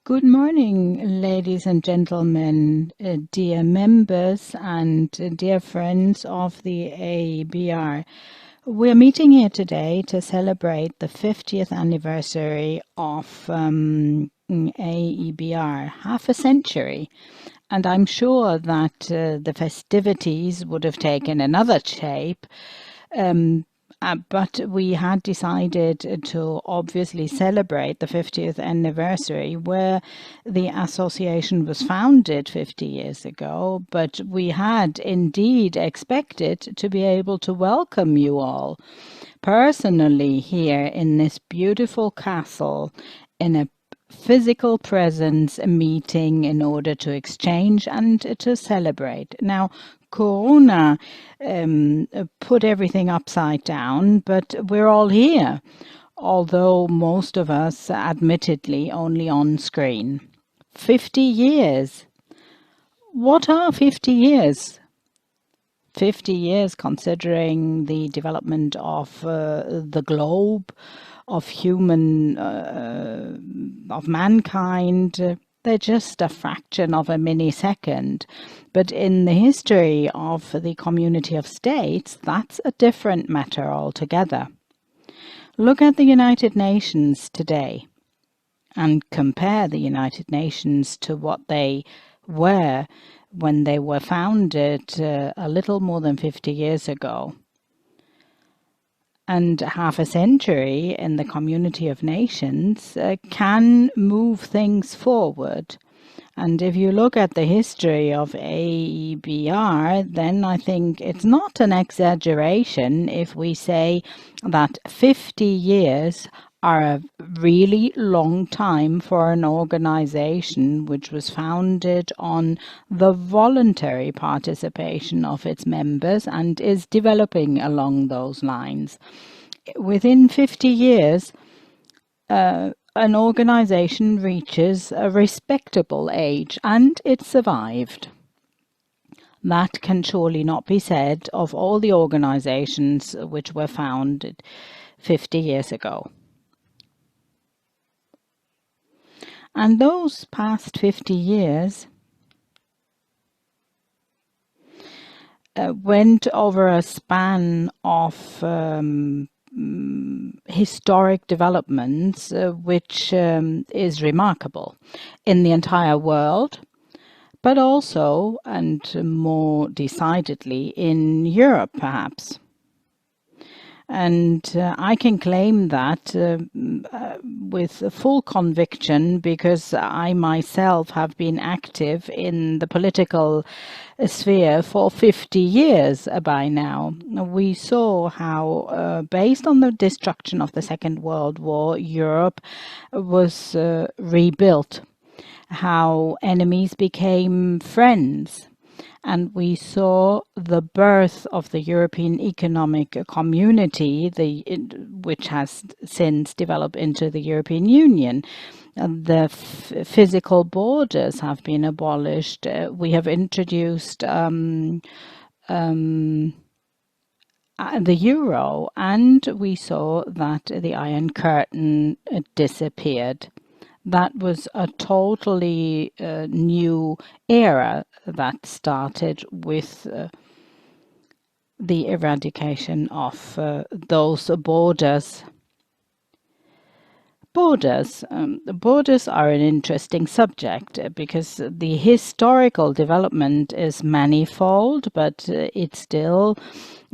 Good morning, ladies and gentlemen, dear members and dear friends of the AEBR. We're meeting here today to celebrate the 50th anniversary of AEBR, half a century. And I'm sure that the festivities would have taken another shape, but we had decided to obviously celebrate the 50th anniversary where the association was founded 50 years ago, but we had indeed expected to be able to welcome you all personally here in this beautiful castle in a physical presence meeting in order to exchange and to celebrate. Now, Corona put everything upside down, but we're all here, although most of us admittedly only on screen. 50 years. What are 50 years? 50 years considering the development of the globe, of mankind. They're just a fraction of a millisecond. But in the history of the community of states, that's a different matter altogether. Look at the United Nations today and compare the United Nations to what they were when they were founded a little more than 50 years ago. And half a century in the community of nations can move things forward. And if you look at the history of AEBR, then I think it's not an exaggeration if we say that 50 years are a really long time for an organization which was founded on the voluntary participation of its members and is developing along those lines. Within 50 years, an organization reaches a respectable age and it survived. That can surely not be said of all the organizations which were founded 50 years ago. And those past 50 years went over a span of historic developments, which is remarkable in the entire world, but also, and more decidedly, in Europe, perhaps. And I can claim that with full conviction because I myself have been active in the political sphere for 50 years by now. We saw how, based on the destruction of the Second World War, Europe was rebuilt, how enemies became friends. And we saw the birth of the European Economic Community, which has since developed into the European Union. The physical borders have been abolished. We have introduced the euro, and we saw that the Iron Curtain disappeared. That was a totally new era that started with the eradication of those borders. Borders are an interesting subject because the historical development is manifold, but it still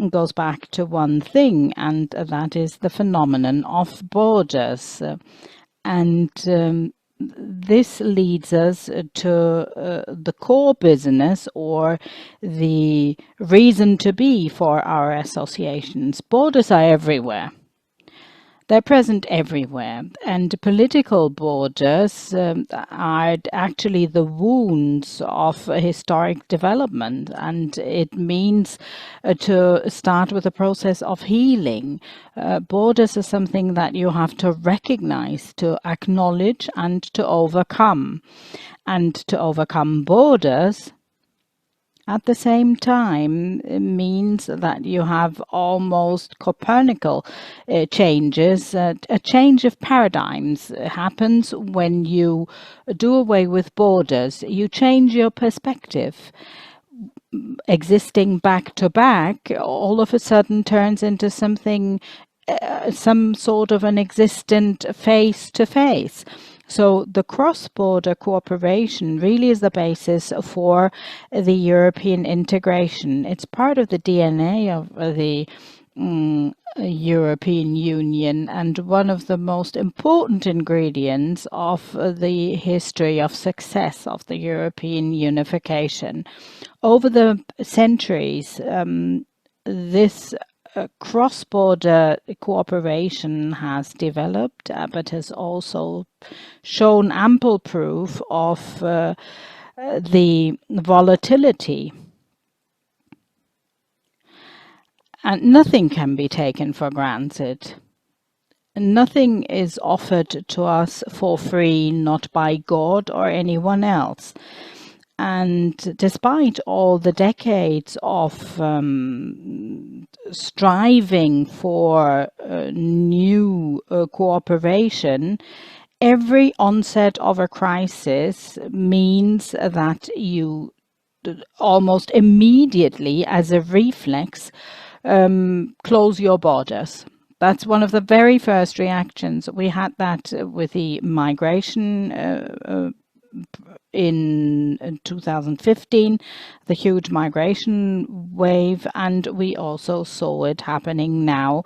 goes back to one thing, and that is the phenomenon of borders. And this leads us to the core business or the reason to be for our associations. Borders are everywhere. They're present everywhere, and political borders are actually the wounds of historic development, and it means to start with a process of healing. Borders are something that you have to recognize, to acknowledge, and to overcome. And to overcome borders, At the same time, it means that you have almost Copernican changes. A change of paradigms happens when you do away with borders. You change your perspective. Existing back to back all of a sudden turns into something, some sort of an existent face to face. So the cross-border cooperation really is the basis for the European integration. It's part of the DNA of the European Union and one of the most important ingredients of the history of success of the European unification. Over the centuries, this cross-border cooperation has developed, but has also shown ample proof of the volatility. And nothing can be taken for granted. Nothing is offered to us for free, not by God or anyone else. And despite all the decades of striving for new cooperation, every onset of a crisis means that you almost immediately, as a reflex, close your borders. That's one of the very first reactions. We had that with the migration in 2015, the huge migration wave, and we also saw it happening now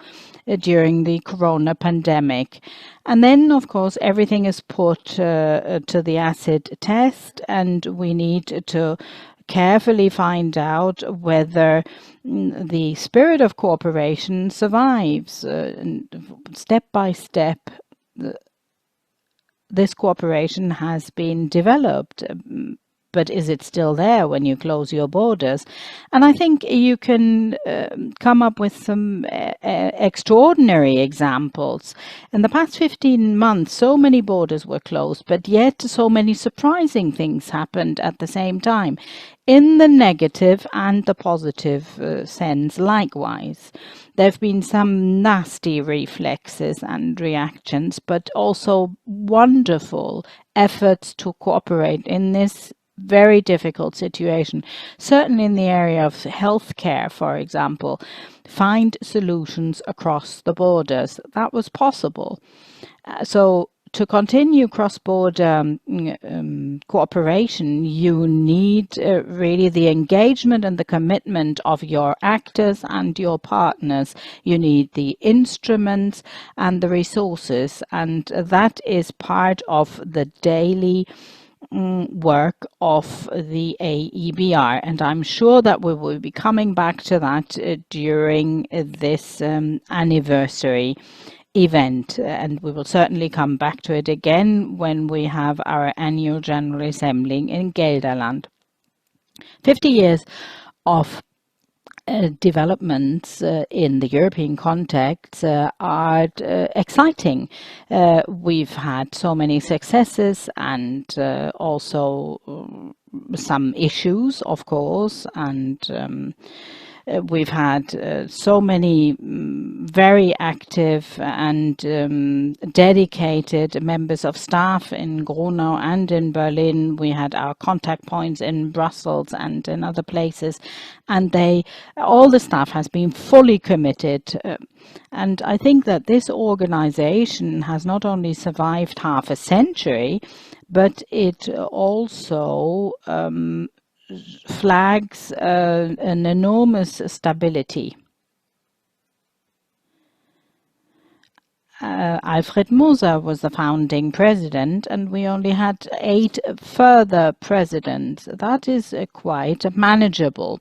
during the corona pandemic. And then, of course, everything is put to the acid test, and we need to carefully find out whether the spirit of cooperation survives. Step by step, this cooperation has been developed, but is it still there when you close your borders? And I think you can come up with some extraordinary examples. In the past 15 months, so many borders were closed, but yet so many surprising things happened at the same time, in the negative and the positive sense likewise. There have been some nasty reflexes and reactions, but also wonderful efforts to cooperate in this very difficult situation. Certainly in the area of healthcare, for example, find solutions across the borders. That was possible. So to continue cross-border cooperation, you need really the engagement and the commitment of your actors and your partners. You need the instruments and the resources, and that is part of the daily work of the AEBR, and I'm sure that we will be coming back to that during this anniversary event, and we will certainly come back to it again when we have our annual General Assembly in Gelderland. 50 years of developments in the European context are exciting. We've had so many successes and also some issues, of course, and we've had so many very active and dedicated members of staff in Gronau and in Berlin. We had our contact points in Brussels and in other places, and all the staff has been fully committed. And I think that this organization has not only survived half a century, but it also flags an enormous stability. Alfred Moser was the founding president, and we only had 8 further presidents. That is quite manageable.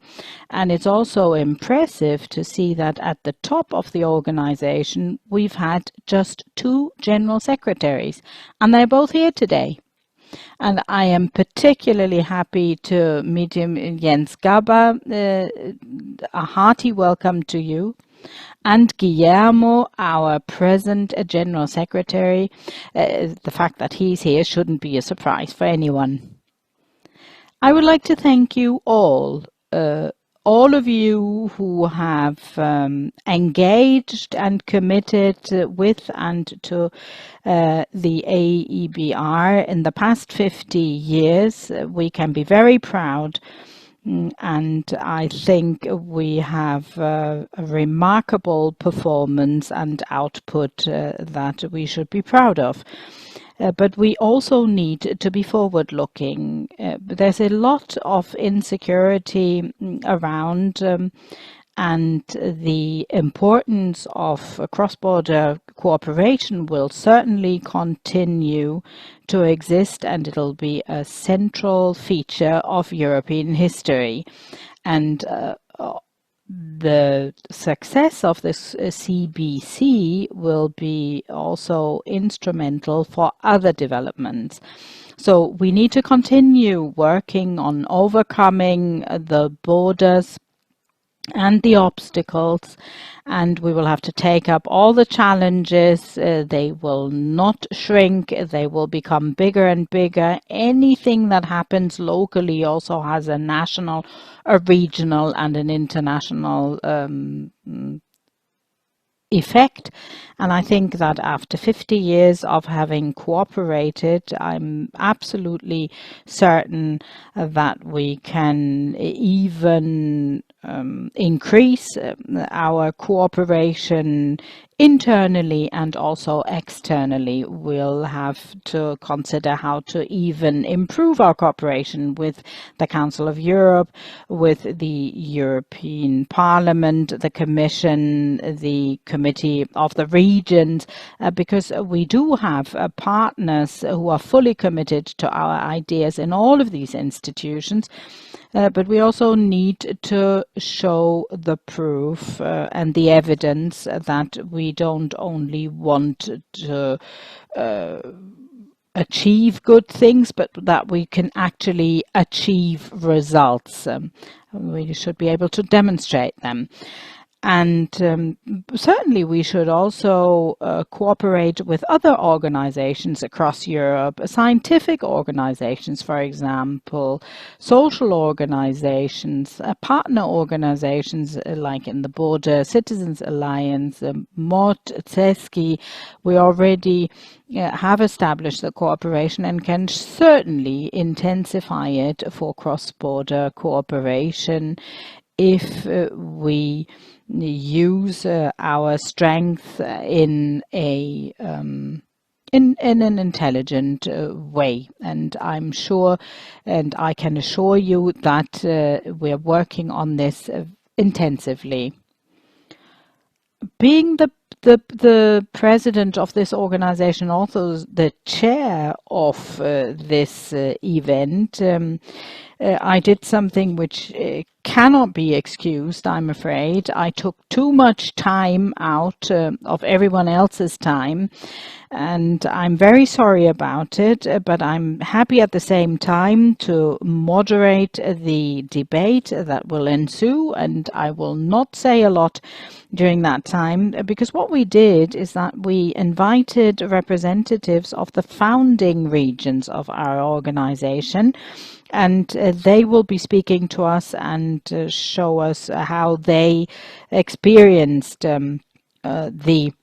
And it's also impressive to see that at the top of the organization, we've had just 2 general secretaries, and they're both here today. And I am particularly happy to meet him, Jens Gaba. A hearty welcome to you. And Guillermo, our present General Secretary. The fact that he's here shouldn't be a surprise for anyone. I would like to thank you all all of you who have engaged and committed with and to the AEBR in the past 50 years. We can be very proud. And I think we have a remarkable performance and output that we should be proud of. But we also need to be forward-looking. There's a lot of insecurity around, and the importance of cross-border cooperation will certainly continue to exist, and it'll be a central feature of European history. And the success of this CBC will be also instrumental for other developments. So we need to continue working on overcoming the borders and the obstacles, and we will have to take up all the challenges. They will not shrink, they will become bigger and bigger. Anything that happens locally also has a national, a regional, and an international effect. And I think that after 50 years of having cooperated, I'm absolutely certain that we can even increase our cooperation internally and also externally. We'll have to consider how to even improve our cooperation with the Council of Europe, with the European Parliament, the Commission, the Committee of the Regions, because we do have partners who are fully committed to our ideas in all of these institutions. But we also need to show the proof and the evidence that we don't only want to achieve good things, but that we can actually achieve results. We should be able to demonstrate them. And certainly we should also cooperate with other organizations across Europe, scientific organizations, for example, social organizations, partner organizations like in the Border Citizens Alliance, MOT, CESCI. We already have established the cooperation and can certainly intensify it for cross-border cooperation if we use our strength in a in an intelligent way. And I'm sure, and I can assure you that we're working on this intensively. Being the president of this organization, also the chair of this event, I did something which cannot be excused, I'm afraid. I took too much time out of everyone else's time, and I'm very sorry about it, but I'm happy at the same time to moderate the debate that will ensue, and I will not say a lot during that time, because what we did is that we invited representatives of the founding regions of our organization, and they will be speaking to us and show us how they experienced the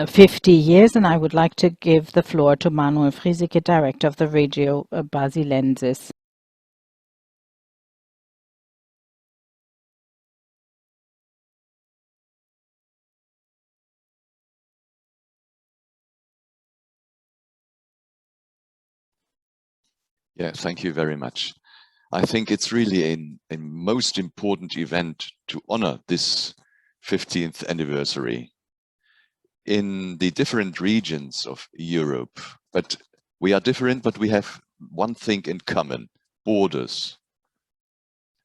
50 years. And I would like to give the floor to Manuel Friesike, Director of the Regio Basilensis. Yeah, thank you very much. I think it's really a most important event to honor this 50th anniversary in the different regions of Europe. But we are different, but we have one thing in common: borders.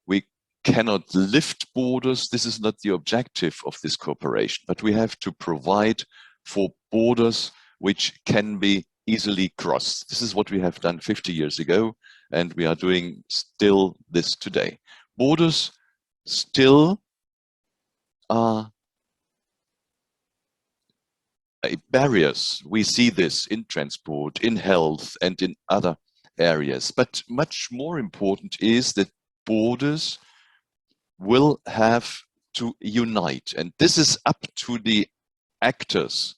We cannot lift borders. This is not the objective of this cooperation, but we have to provide for borders which can be easily crossed. This is what we have done 50 years ago, and we are doing still this today. Borders still are barriers. We see this in transport, in health, and in other areas. But much more important is that borders will have to unite. And this is up to the actors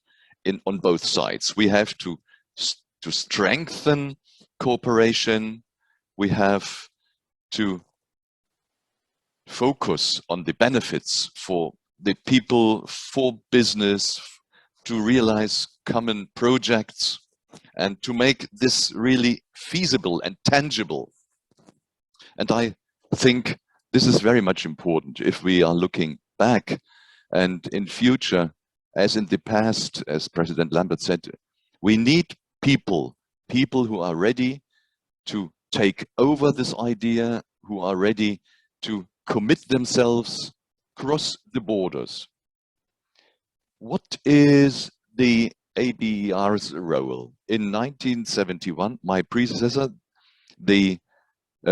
on both sides. We have to strengthen cooperation. We have to focus on the benefits for the people, for business, to realize common projects and to make this really feasible and tangible. And I think this is very much important if we are looking back and in future, as in the past, as President Lambertz said, we need people who are ready to take over this idea, who are ready to commit themselves across the borders. What is the AEBR's role? In 1971, my predecessor, the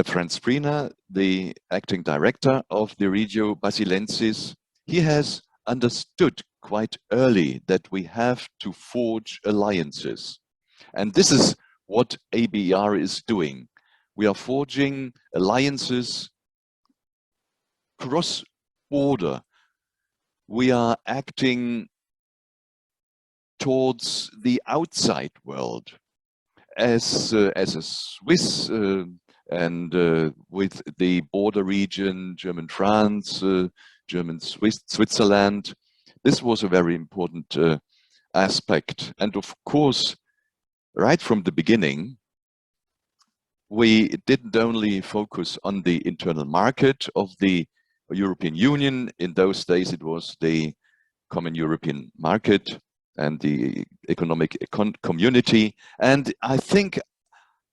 Franz Priener, the acting director of the Regio Basilensis, he has understood quite early that we have to forge alliances. And this is what AEBR is doing. We are forging alliances cross-border. We are acting towards the outside world as a Swiss and with the border region, German-France, Switzerland. This was a very important aspect. And of course, right from the beginning, we didn't only focus on the internal market of the European Union. In those days, it was the Common European Market and the Economic Community. And I think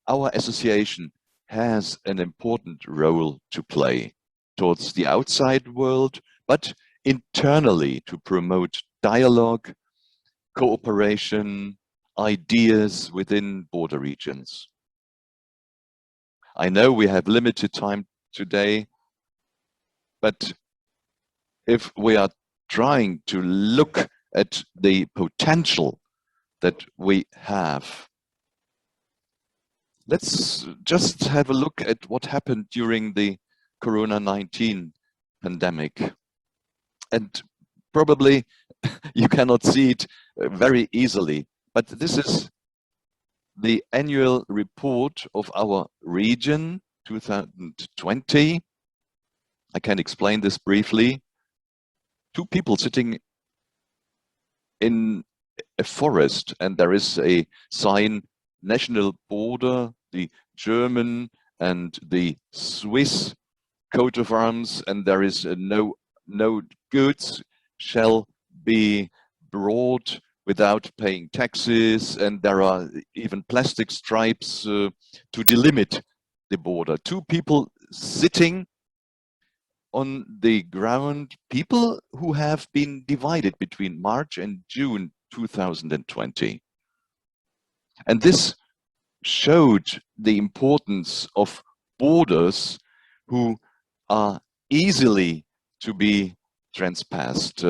our association has an important role to play towards the outside world, but internally to promote dialogue, cooperation, ideas within border regions. I know we have limited time today, but if we are trying to look at the potential that we have, let's just have a look at what happened during the Corona-19 pandemic. And probably you cannot see it very easily, but this is the annual report of our region 2020. I can explain this briefly. Two people sitting in a forest, and there is a sign, national border, the German and the Swiss coat of arms, and there is no goods shall be brought without paying taxes, and there are even plastic stripes to delimit the border. Two people sitting on the ground, people who have been divided between March and June 2020. And this showed the importance of borders who are easily to be transpassed.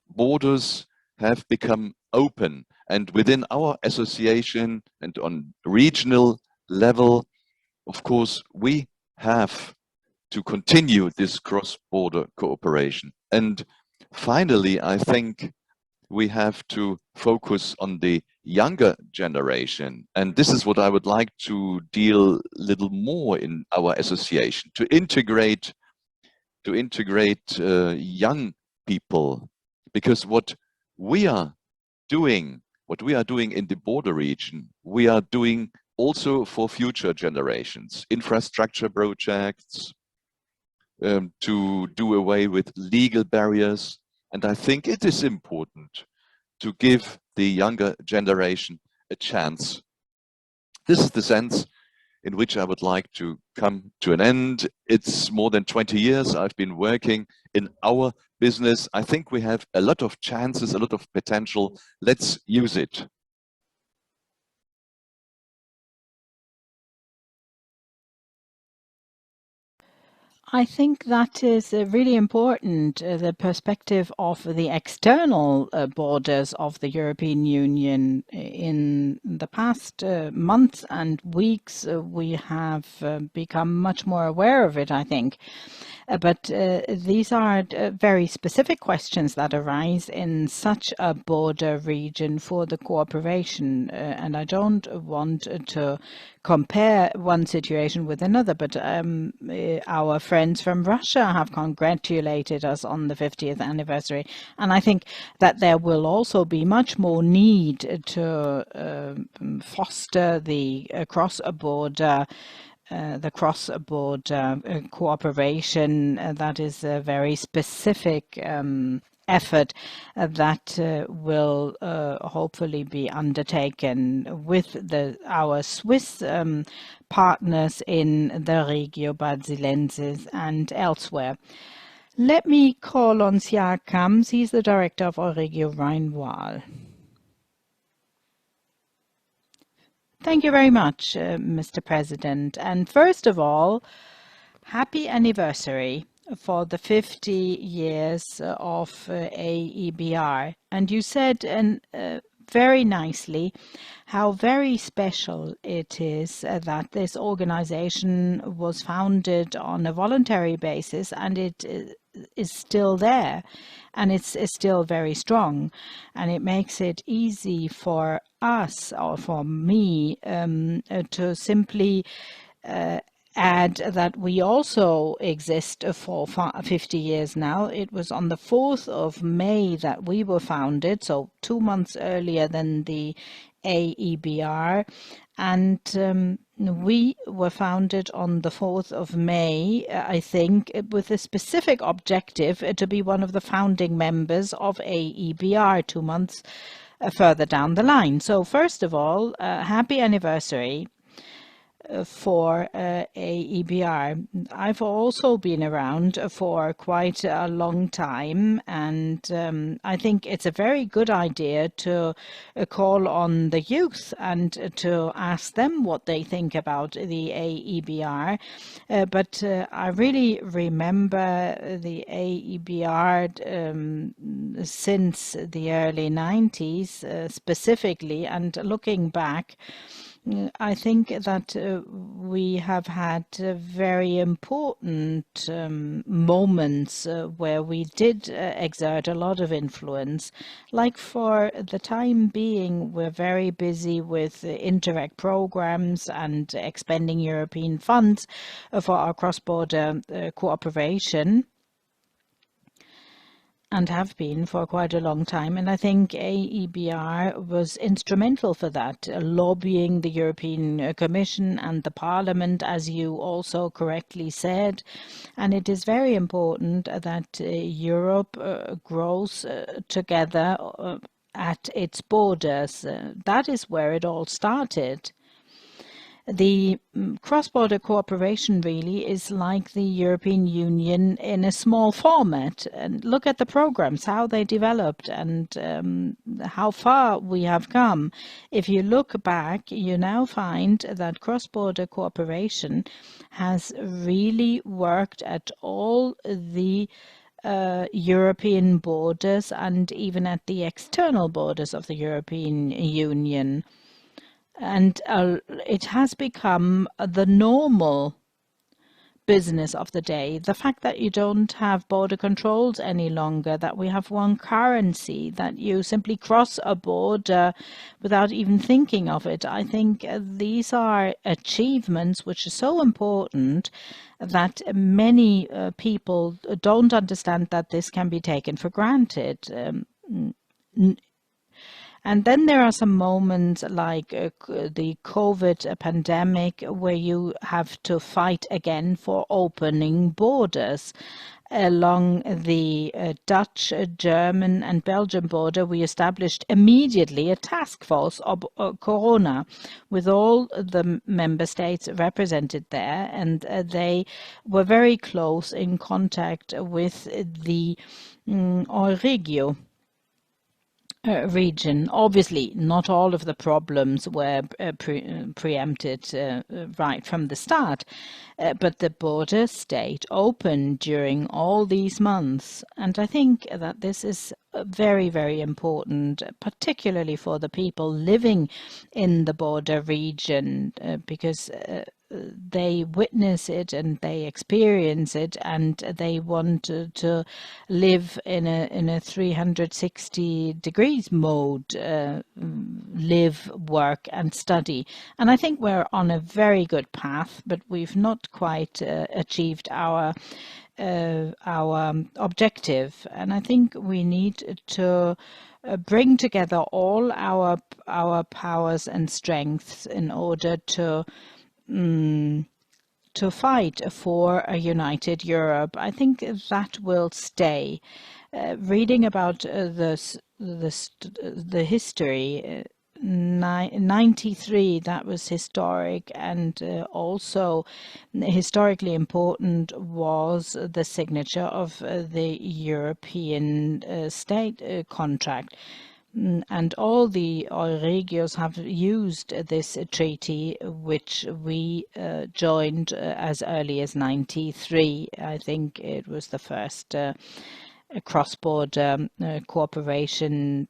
Borders have become open, and within our association and on regional level, of course, we have to continue this cross-border cooperation. And finally, I think we have to focus on the younger generation. And this is what I would like to deal a little more in our association, to integrate young people, because what we are doing in the border region, we are doing also for future generations, infrastructure projects, to do away with legal barriers. And I think it is important to give the younger generation a chance. This is the sense in which I would like to come to an end. It's more than 20 years I've been working in our business. I think we have a lot of chances, a lot of potential. Let's use it. I think that is really important, the perspective of the external borders of the European Union. In the past months and weeks, we have become much more aware of it, I think. But these are very specific questions that arise in such a border region for the cooperation. And I don't want to compare one situation with another, but our friends from Russia have congratulated us on the 50th anniversary. And I think that there will also be much more need to foster the cross-border cooperation. That is a very specific effort that will hopefully be undertaken with our Swiss partners in the Regio Basilensis and elsewhere. Let me call on Siak Kams. He's the director of Euregio Rhine-Waal. Thank you very much, Mr. President. And first of all, happy anniversary for the 50 years of AEBR. And you said very nicely how very special it is that this organization was founded on a voluntary basis, and it is still there, and it's still very strong, and it makes it easy for us, or for me, to simply add that we also exist for 50 years now. It was on the 4th of May that we were founded, so 2 months earlier than the AEBR, and we were founded on the 4th of May, I think, with a specific objective to be one of the founding members of AEBR 2 months further down the line. So first of all, happy anniversary for AEBR. I've also been around for quite a long time, and I think it's a very good idea to call on the youth and to ask them what they think about the AEBR. But I really remember the AEBR since the early 90s specifically, and looking back, I think that we have had very important moments where we did exert a lot of influence. Like for the time being, we're very busy with Interreg programs and expending European funds for our cross-border cooperation, and have been for quite a long time. And I think AEBR was instrumental for that, lobbying the European Commission and the Parliament, as you also correctly said. And it is very important that Europe grows together at its borders. That is where it all started. The cross-border cooperation really is like the European Union in a small format. And look at the programs, how they developed, and how far we have come. If you look back, you now find that cross-border cooperation has really worked at all the European borders and even at the external borders of the European Union. And it has become the normal business of the day. The fact that you don't have border controls any longer, that we have one currency, that you simply cross a border without even thinking of it. I think these are achievements which are so important that many people don't understand that this can be taken for granted. And then there are some moments like the COVID pandemic, where you have to fight again for opening borders. Along the Dutch, German and Belgian border, we established immediately a task force of Corona with all the member states represented there, and they were very close in contact with the Euregio. region. Obviously, not all of the problems were preempted right from the start, but the border stayed open during all these months. And I think that this is very, very important, particularly for the people living in the border region, because they witness it and they experience it, and they want to live in a 360 degrees mode, live, work and study. And I think we're on a very good path, but we've not quite achieved our objective. And I think we need to bring together all our powers and strengths in order to fight for a united Europe. I think that will stay. Reading about the history, 93, that was historic, and also historically important was the signature of the European state contract. And all the Euregios have used this treaty, which we joined as early as 93. I think it was the first cross-border cooperation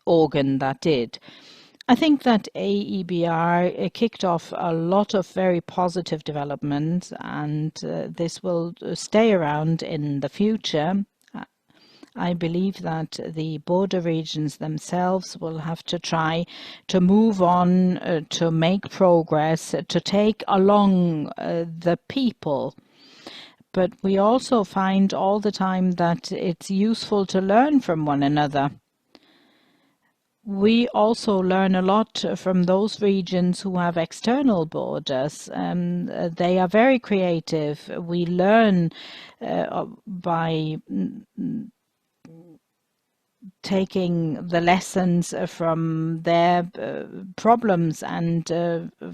organ that did. I think that AEBR kicked off a lot of very positive developments, and this will stay around in the future. I believe that the border regions themselves will have to try to move on, to make progress, to take along the people. But we also find all the time that it's useful to learn from one another. We also learn a lot from those regions who have external borders. They are very creative. We learn by taking the lessons from their problems and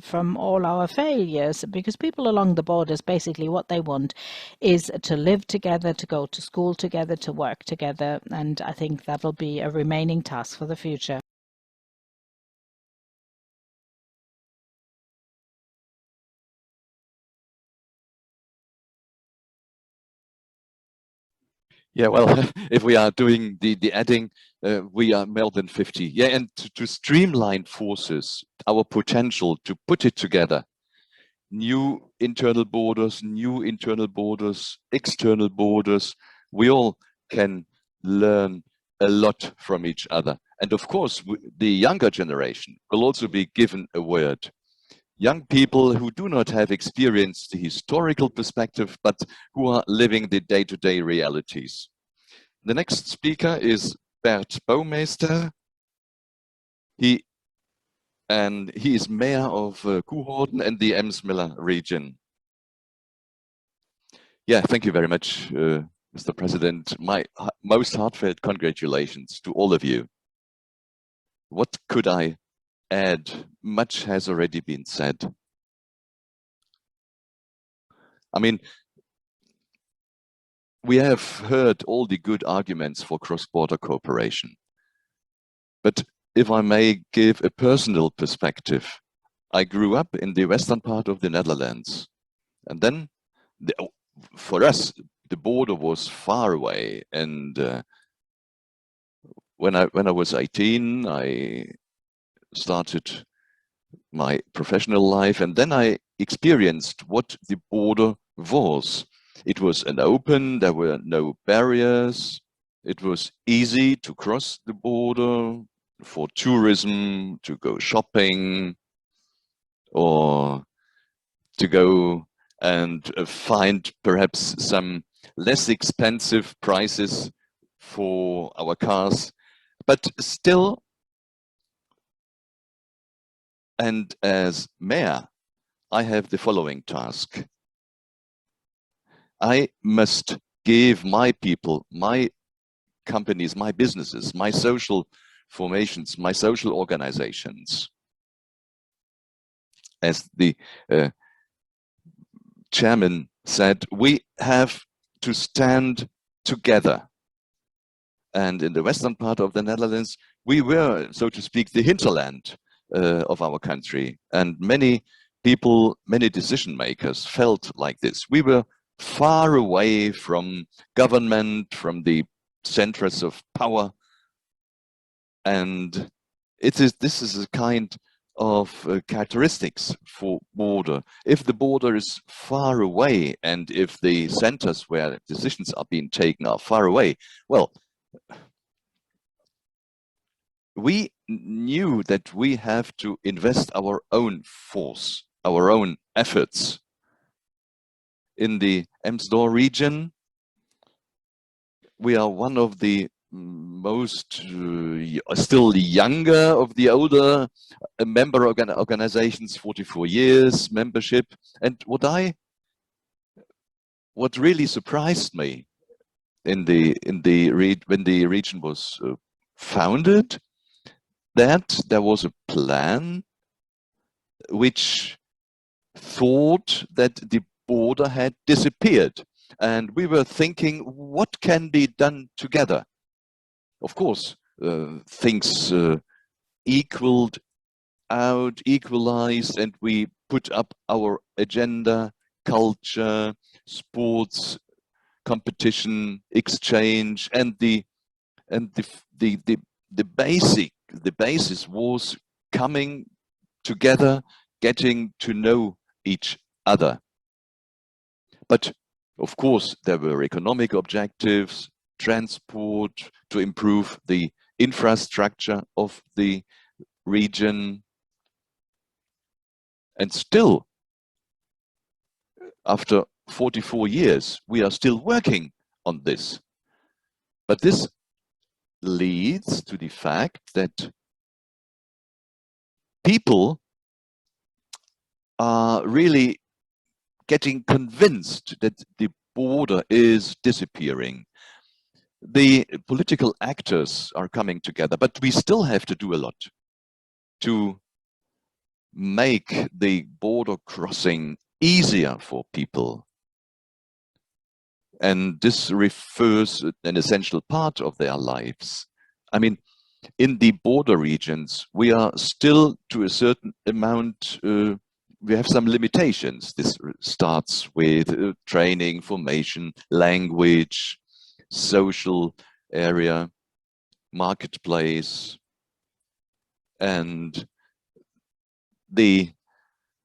from all our failures, because people along the borders, basically what they want is to live together, to go to school together, to work together, and I think that'll be a remaining task for the future. Yeah, well, if we are doing the adding, we are more than 50. Yeah, and to streamline forces, our potential to put it together, new internal borders, external borders, we all can learn a lot from each other. And of course, the younger generation will also be given a word. Young people who do not have experienced the historical perspective, but who are living the day-to-day realities. The next speaker is Bert Baumeister. He is mayor of Kuhorden and the Emsmiller region. Yeah, thank you very much, Mr. President. My most heartfelt congratulations to all of you. What could I add? Much has already been said. I mean, we have heard all the good arguments for cross-border cooperation. But if I may give a personal perspective, I grew up in the western part of the Netherlands. And then, for us, the border was far away. And when I was 18, I started my professional life, and then I experienced what the border was. It was an open, there were no barriers. It was easy to cross the border for tourism, to go shopping, or to go and find perhaps some less expensive prices for our cars. But still, and as mayor, I have the following task. I must give my people, my companies, my businesses, my social formations, my social organizations, as the chairman said, we have to stand together. And in the western part of the Netherlands, we were, so to speak, the hinterland of our country. And many people, many decision makers felt like this. We were far away from government, from the centers of power. And this is a kind of characteristics for border. If the border is far away and if the centers where decisions are being taken are far away, well, we knew that we have to invest our own force, our own efforts. In the Emsdor region, we are one of the most still younger of the older member organizations, 44 years membership. And what really surprised me when the region was founded, that there was a plan which thought that the border had disappeared. And we were thinking, what can be done together? Of course, things equalized, and we put up our agenda, culture, sports, competition, exchange, and the basis was coming together, getting to know each other. But of course, there were economic objectives, transport, to improve the infrastructure of the region. And still, after 44 years, we are still working on this. But this leads to the fact that people are really getting convinced that the border is disappearing. The political actors are coming together, but we still have to do a lot to make the border crossing easier for people. And this refers an essential part of their lives. I mean, in the border regions, we are still, to a certain amount, we have some limitations. This starts with training, formation, language, social area, marketplace, and the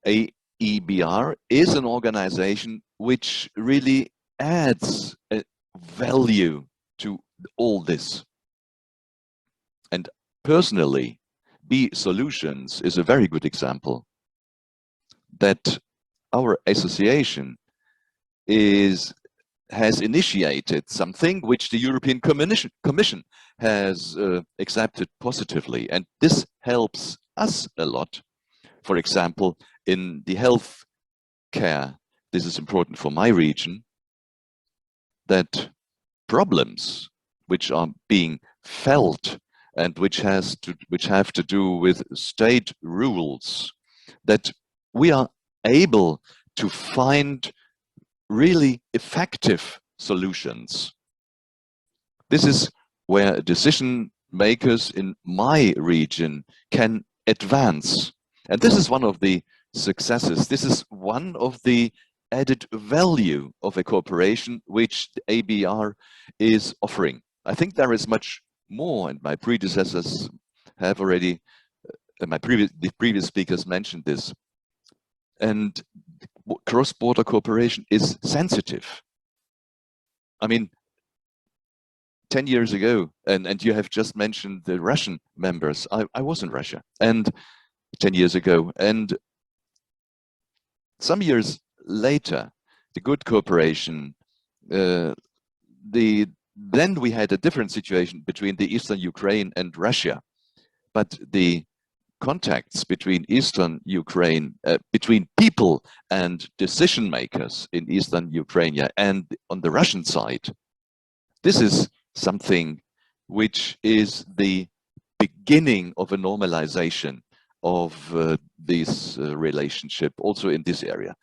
AEBR is an organization which really adds a value to all this. And personally, B Solutions is a very good example that our association has initiated something which the European Commission has accepted positively. And this helps us a lot. For example, in the health care, this is important for my region, that problems which are being felt and which have to do with state rules, that we are able to find really effective solutions. This is where decision makers in my region can advance. And this is one of the successes. This is one of the added value of a cooperation which the AEBR is offering. I think there is much more, and my predecessors have already, the previous speakers mentioned this. And cross-border cooperation is sensitive. I mean, 10 years ago, and you have just mentioned the Russian members. I was in Russia, and 10 years ago, and some years later, the good cooperation, then we had a different situation between the Eastern Ukraine and Russia, but the contacts between Eastern Ukraine, between people and decision makers in Eastern Ukraine and on the Russian side, this is something which is the beginning of a normalization of this relationship also in this area.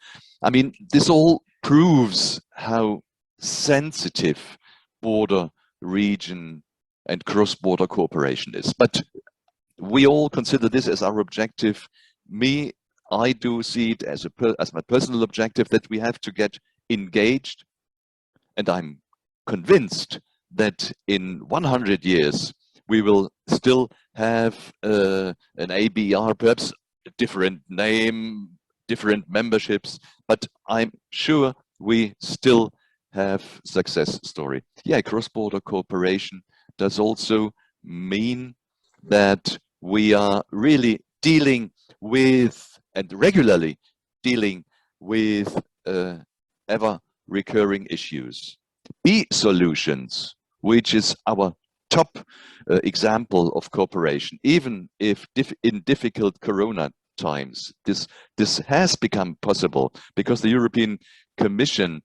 I mean, this all proves how sensitive border region and cross-border cooperation is. But we all consider this as our objective. I do see it as my personal objective that we have to get engaged, and I'm convinced that in 100 years we will still have an AEBR, perhaps a different name, different memberships, but I'm sure we still have success story. Yeah, cross-border cooperation does also mean that we are really dealing with and regularly dealing with ever recurring issues. solutions, which is our top example of cooperation, even if in difficult Corona times, this has become possible because the European Commission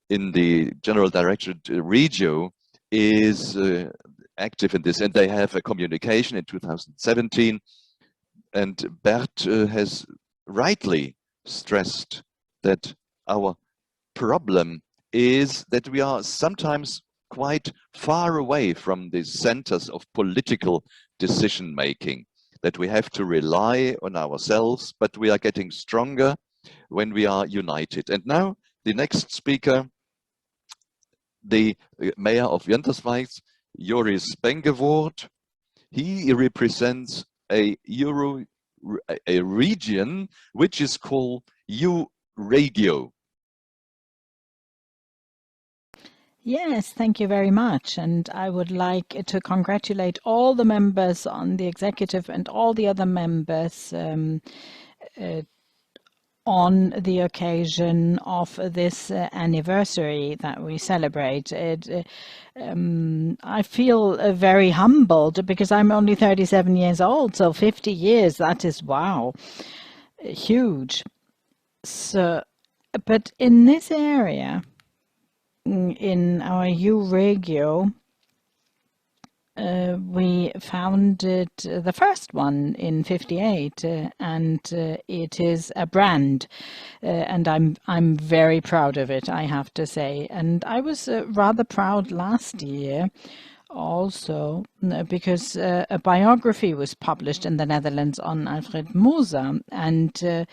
in the General Directorate Regio is active in this, and they have a communication in 2017, and Bert has rightly stressed that our problem is that we are sometimes quite far away from the centers of political decision making, that we have to rely on ourselves, but we are getting stronger when we are united. And now the next speaker, the mayor of Winterswijk, Joris Bengewoord. He represents a region which is called Regio. Yes, thank you very much. And I would like to congratulate all the members on the executive and all the other members on the occasion of this anniversary that we celebrate. I feel very humbled because I'm only 37 years old, so 50 years, that is, wow, huge. So, but in this area, in our Regio, we founded the first one in '58, and it is a brand, and I'm very proud of it, I have to say. And I was rather proud last year also because a biography was published in the Netherlands on Alfred Moser, and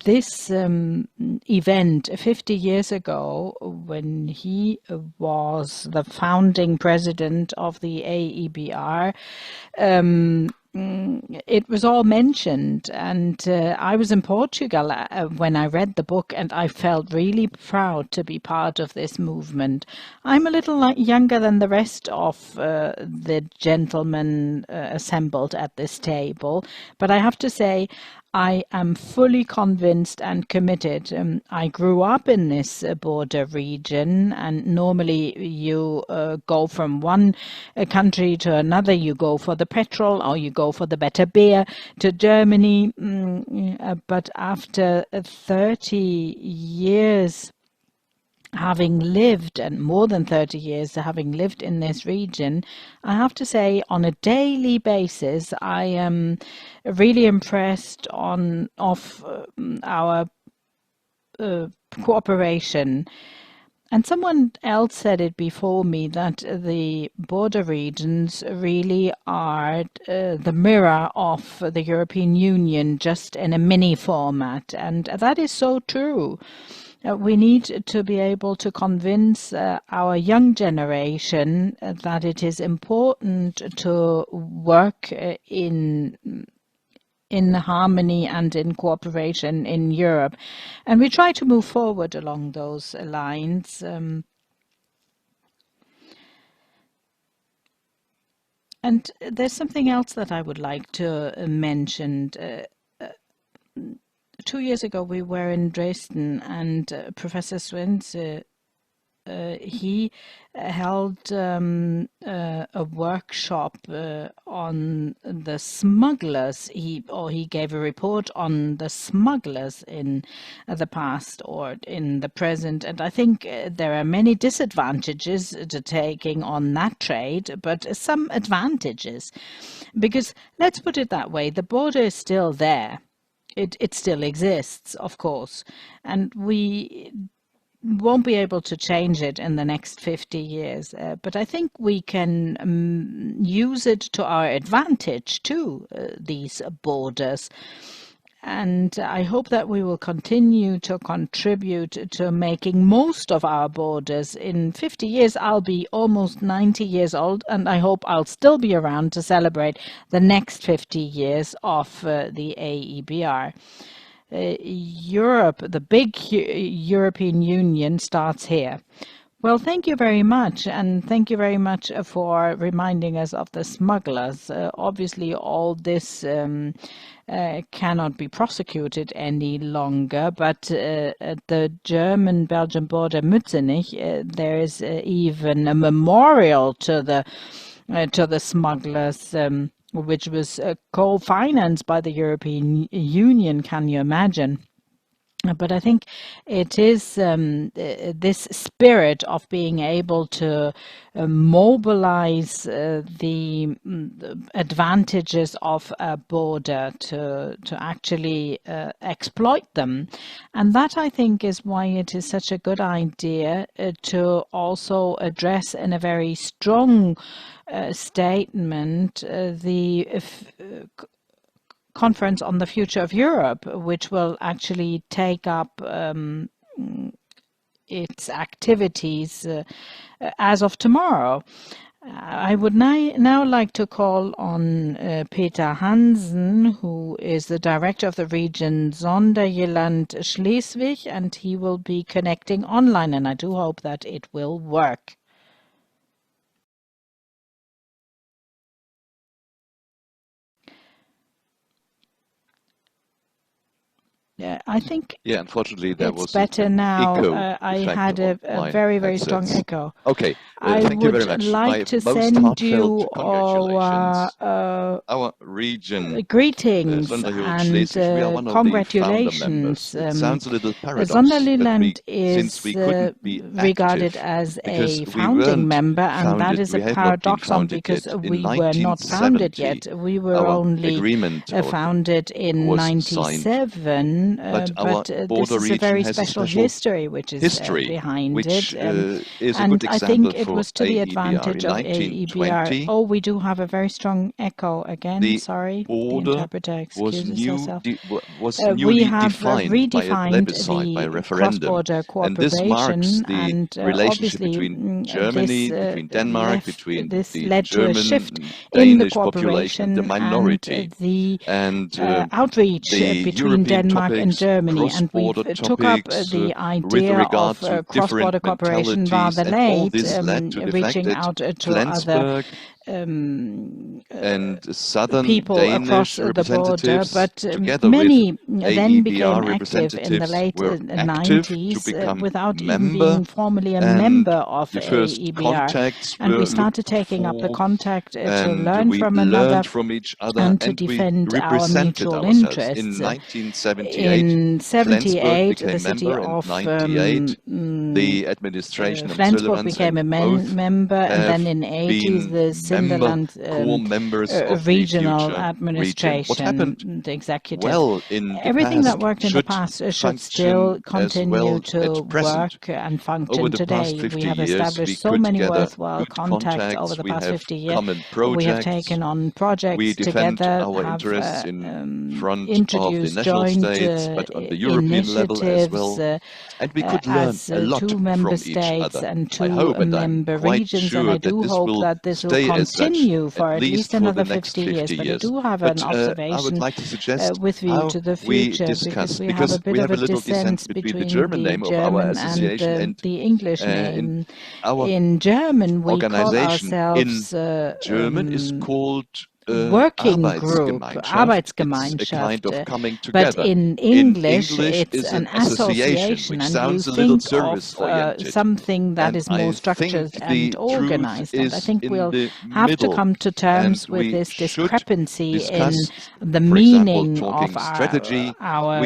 this event 50 years ago, when he was the founding president of the AEBR, it was all mentioned, and I was in Portugal when I read the book, and I felt really proud to be part of this movement. I'm a little younger than the rest of the gentlemen assembled at this table, but I have to say I am fully convinced and committed. I grew up in this border region, and normally you go from one country to another. You go for the petrol, or you go for the better beer to Germany. But after 30 years having lived, and more than 30 years having lived in this region, I have to say on a daily basis, I am really impressed of our cooperation. And someone else said it before me, that the border regions really are the mirror of the European Union, just in a mini format. And that is so true. We need to be able to convince our young generation that it is important to work in harmony and in cooperation in Europe. And we try to move forward along those lines. And there's something else that I would like to mention. 2 years ago, we were in Dresden, and Professor Swins, he held a workshop on the smugglers. He gave a report on the smugglers in the past or in the present. And I think there are many disadvantages to taking on that trade, but some advantages. Because let's put it that way, the border is still there. It still exists, of course, and we won't be able to change it in the next 50 years, but I think we can use it to our advantage too, these borders. And I hope that we will continue to contribute to making most of our borders. In 50 years, I'll be almost 90 years old, and I hope I'll still be around to celebrate the next 50 years of the AEBR. Europe, the big European Union starts here. Well, thank you very much, and thank you very much for reminding us of the smugglers. Obviously, all this cannot be prosecuted any longer, but at the German-Belgian border Mützenich, there is even a memorial to the smugglers, which was co-financed by the European Union. Can you imagine? But I think it is this spirit of being able to mobilize the advantages of a border to actually exploit them. And that, I think, is why it is such a good idea to also address in a very strong statement the conference on the future of Europe, which will actually take up its activities as of tomorrow. I would now like to call on Peter Hansen, who is the director of the region Sonderjylland Schleswig, and he will be connecting online, and I do hope that it will work. Yeah, I think unfortunately, there was better now. Echo I had a very, very strong echo. Okay, I would like to send you our region greetings and congratulations. It sounds a little paradox Sonderjylland since we couldn't be regarded as a founding member, and that is a paradoxon because we were not founded yet. We were only founded in 97. But this is a very special history which is behind it. And I think it was to the advantage of AEBR. Oh, we do have a very strong echo again. Sorry, the interpreter excuses herself. We have redefined the cross-border cooperation, and obviously this led to a shift in the cooperation and the outreach between Denmark and Germany, and we took up the idea of cross-border cooperation rather late, reaching out to other and southern people Danish across the border, but many then became active in the late 90s without even being formally a member of AEBR. And we started taking up the contact to learn from another and to defend our mutual interests. In 1978, the city of the administration of Flensburg became a member, and then in 80s the Sinderland regional administration, the executive. Everything that worked in the past should still continue to work and function today. We have established so many worthwhile contacts over the past 50 years. We have taken on projects together, have introduced joint initiatives and we could learn as a lot two member from each states other. and two I hope, and member I'm quite regions, sure and I do hope that this will continue for at least another 50 years. But I do have an observation like to suggest with view to the future, because we have a bit of a dissent between the German and the English name. In German, we call ourselves German is called working group, Arbeitsgemeinschaft, it's a kind of coming but together. in English it's it's an association, and you think of something that is more structured and organized. And I think we'll have to come to terms with this discrepancy in the meaning of our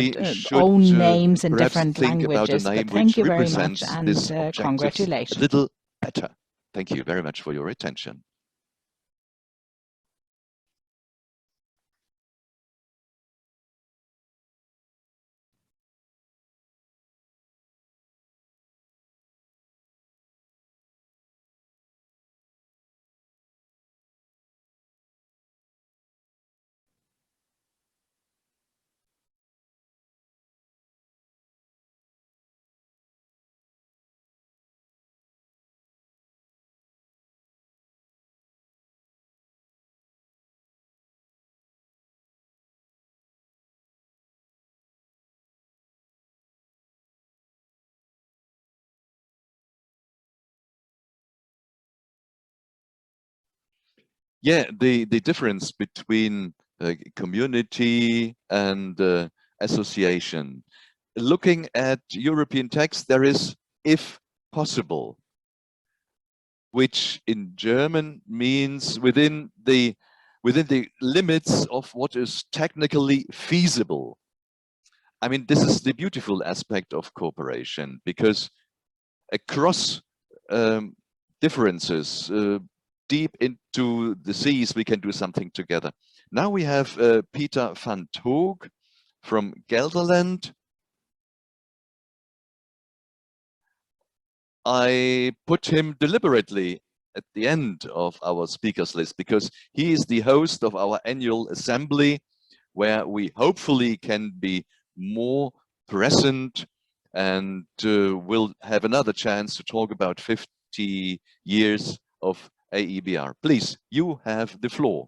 own names in different languages. But thank you very much, and congratulations. A little better. Thank you very much for your attention. Yeah, the difference between community and association. Looking at European text, there is if possible, which in German means within the limits of what is technically feasible. I mean, this is the beautiful aspect of cooperation, because across differences, deep into the seas, we can do something together. Now we have Peter van Toog from Gelderland. I put him deliberately at the end of our speakers list because he is the host of our annual assembly, where we hopefully can be more present and we'll have another chance to talk about 50 years of AEBR. Please, you have the floor.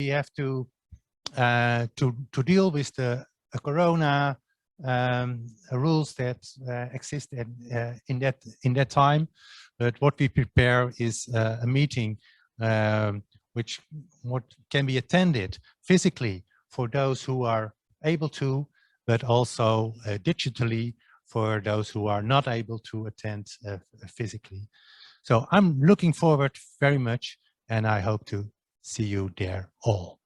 We have to deal with the corona rules that exist in that time. But what we prepare is a meeting which can be attended physically for those who are able to, but also digitally for those who are not able to attend physically. So I'm looking forward very much, and I hope to see you there all.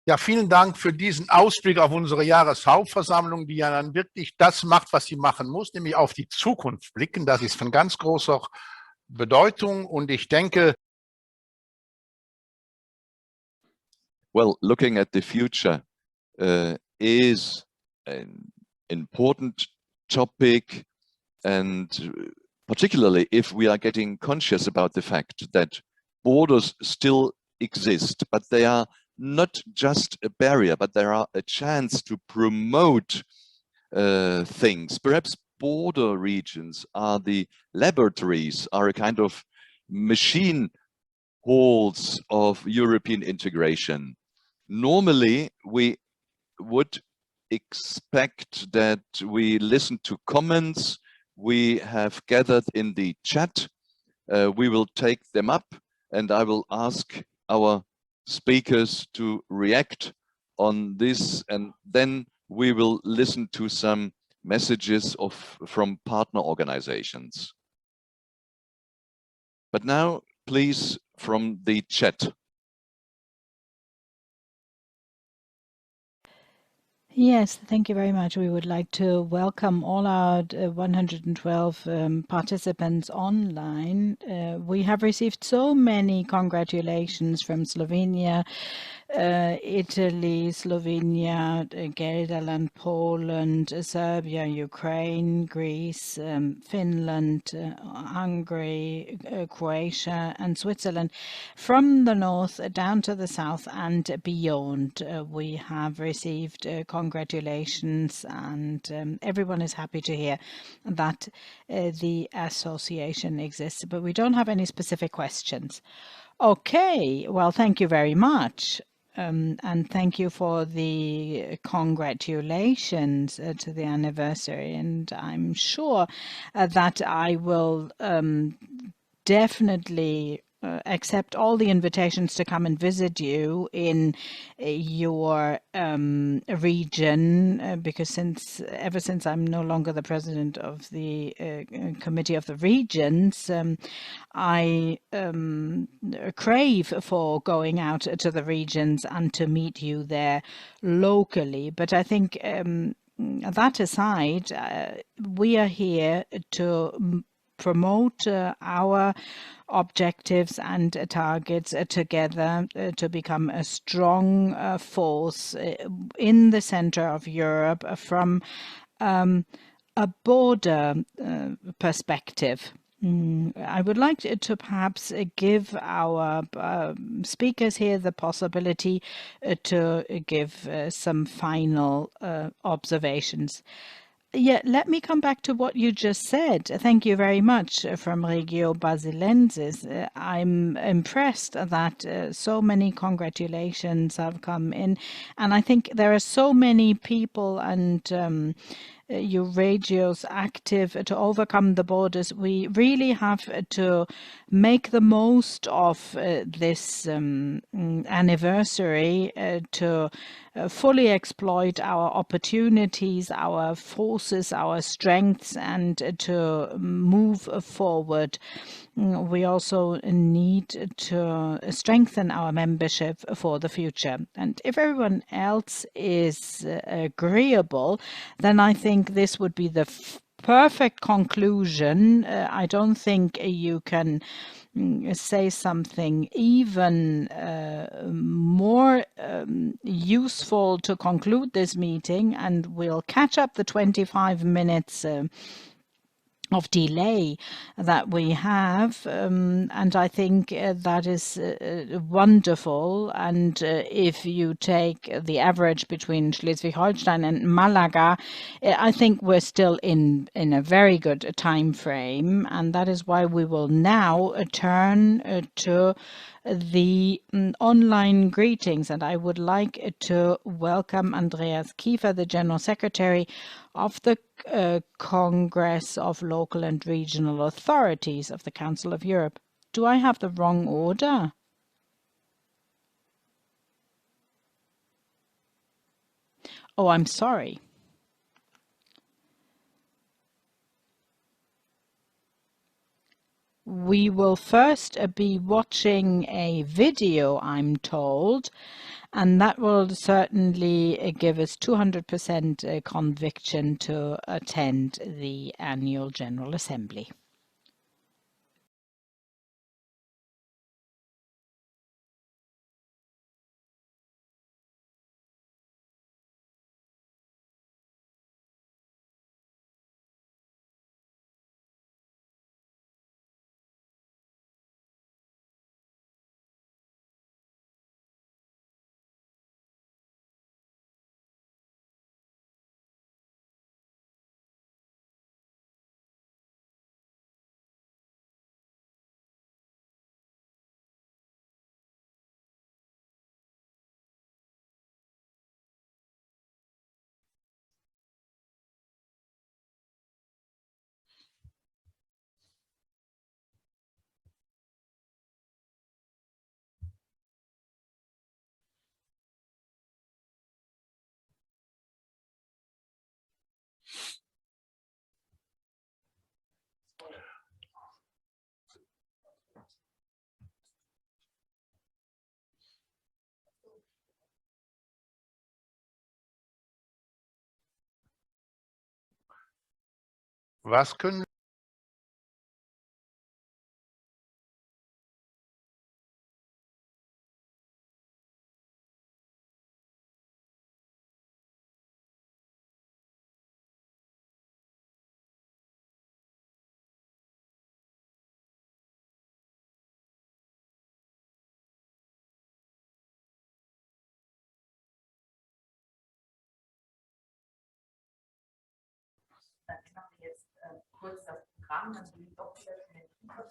Ja, vielen Dank für diesen Ausblick auf unsere Jahreshauptversammlung, die ja dann wirklich das macht, was sie machen muss, nämlich auf die Zukunft blicken. Das ist von ganz großer Bedeutung und ich denke. Well, looking at the future is an important topic, and particularly if we are getting conscious about the fact that borders still exist, but they are not just a barrier, but they are a chance to promote things. Perhaps border regions are the laboratories, are a kind of machine halls of European integration. Normally, we would expect that we listen to comments we have gathered in the chat. We will take them up, and I will ask our speakers to react on this, and then we will listen to some messages from partner organizations. But now, please, from the chat. Yes, thank you very much. We would like to welcome all our 112 participants online. We have received so many congratulations from Slovenia, Italy, Slovenia, Gelderland, Poland, Serbia, Ukraine, Greece, Finland, Hungary, Croatia and Switzerland. From the north down to the south and beyond, we have received congratulations, and everyone is happy to hear that the association exists, but we don't have any specific questions. Okay, well, thank you very much. And thank you for the congratulations to the anniversary. And I'm sure that I will definitely accept all the invitations to come and visit you in your region, because ever since I'm no longer the president of the Committee of the Regions, I crave for going out to the regions and to meet you there locally. But I think that aside, we are here to promote our objectives and targets together to become a strong force in the center of Europe from a border perspective. I would like to perhaps give our speakers here the possibility to give some final observations. Yeah, let me come back to what you just said. Thank you very much from Regio Basilensis. I'm impressed that so many congratulations have come in, and I think there are so many people and Eurasians active to overcome the borders. We really have to make the most of this anniversary to fully exploit our opportunities, our forces, our strengths, and to move forward. We also need to strengthen our membership for the future. And if everyone else is agreeable, then I think this would be the perfect conclusion. I don't think you can say something even more useful to conclude this meeting, and we'll catch up the 25 minutes of delay that we have, and I think that is wonderful. And if you take the average between Schleswig-Holstein and Malaga, I think we're still in a very good time frame, and that is why we will now turn to the online greetings. And I would like to welcome Andreas Kiefer, the General Secretary of the Congress of Local and Regional Authorities of the Council of Europe. Do I have the wrong order? Oh, I'm sorry. We will first be watching a video, I'm told, and that will certainly give us 200% conviction to attend the annual General Assembly. Was können jetzt kurz das Programm, dann will ich doch wieder schnell.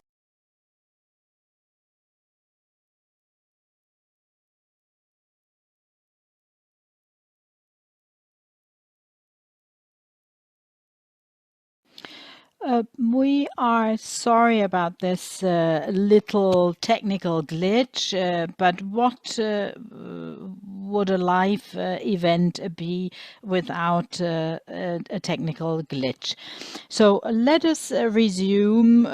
We are sorry about this little technical glitch, but what would a live event be without a technical glitch? So let us resume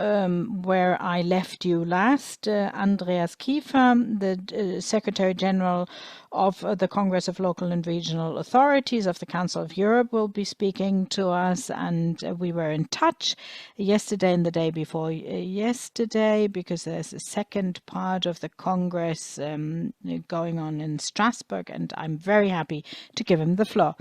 where I left you last. Andreas Kiefer, the Secretary General of the Congress of Local and Regional Authorities of the Council of Europe, will be speaking to us, and we were in touch yesterday and the day before yesterday because there's a second part of the Congress going on in Strasbourg, and I'm very happy to give him the floor.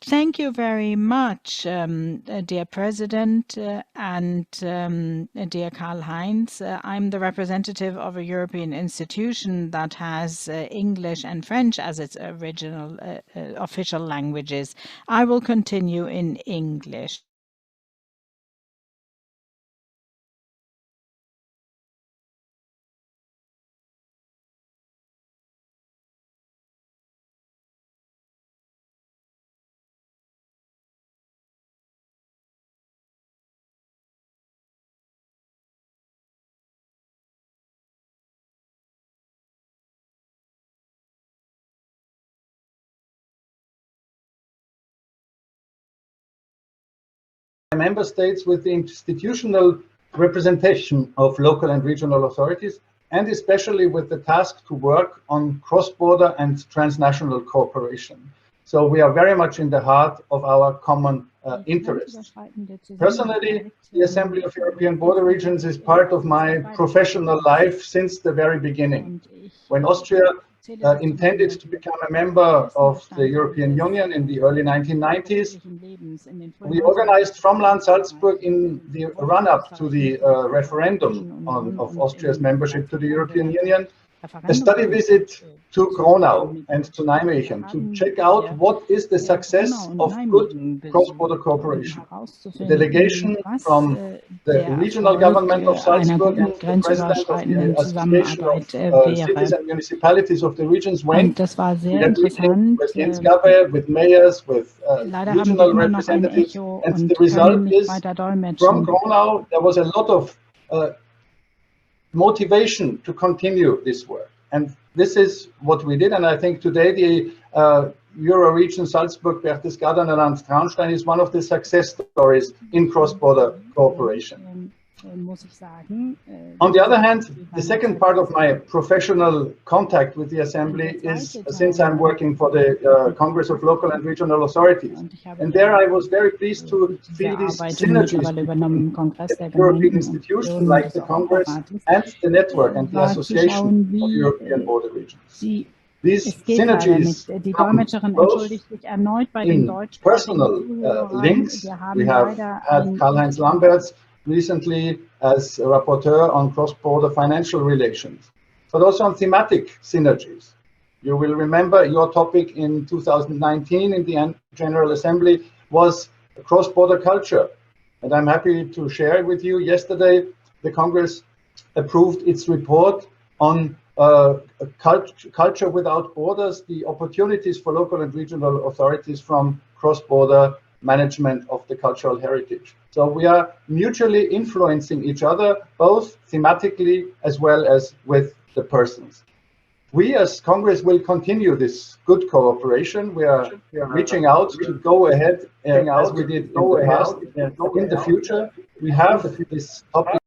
Thank you very much, dear President and dear Karl Heinz. I'm the representative of a European institution that has English and French as its original official languages. I will continue in English. Member states with the institutional representation of local and regional authorities, and especially with the task to work on cross-border and transnational cooperation. So we are very much in the heart of our common interests. Personally, the Assembly of European Border Regions is part of my professional life since the very beginning. When Austria intended to become a member of the European Union in the early 1990s, we organized from Land Salzburg in the run-up to the referendum of Austria's membership to the European Union, a study visit to Gronau and to Nijmegen to check out what is the success of good cross-border cooperation. The delegation from the regional government of Salzburg and the president of the Association of Cities and Municipalities of the regions went. We had meetings with Innsgabe, with mayors, with regional representatives, and the result is from Gronau there was a lot of motivation to continue this work. And this is what we did. And I think today the Euro region Salzburg, Berchtesgadener and Traunstein is one of the success stories in cross-border cooperation. On the other hand, the second part of my professional contact with the Assembly is since I'm working for the Congress of Local and Regional Authorities. And there I was very pleased to feel these synergies between European institutions like the Congress and the network and the Association of European Border Regions. These synergies come both in personal links. We have had Karl-Heinz Lambertz recently as a rapporteur on cross-border financial relations, but also on thematic synergies. You will remember your topic in 2019 in the General Assembly was cross-border culture. And I'm happy to share with you, yesterday, the Congress approved its report on culture without borders, the opportunities for local and regional authorities from cross-border management of the cultural heritage. So we are mutually influencing each other, both thematically as well as with the persons. We as Congress will continue this good cooperation. We are reaching out to go ahead as we did in the past. In the future, we have this topic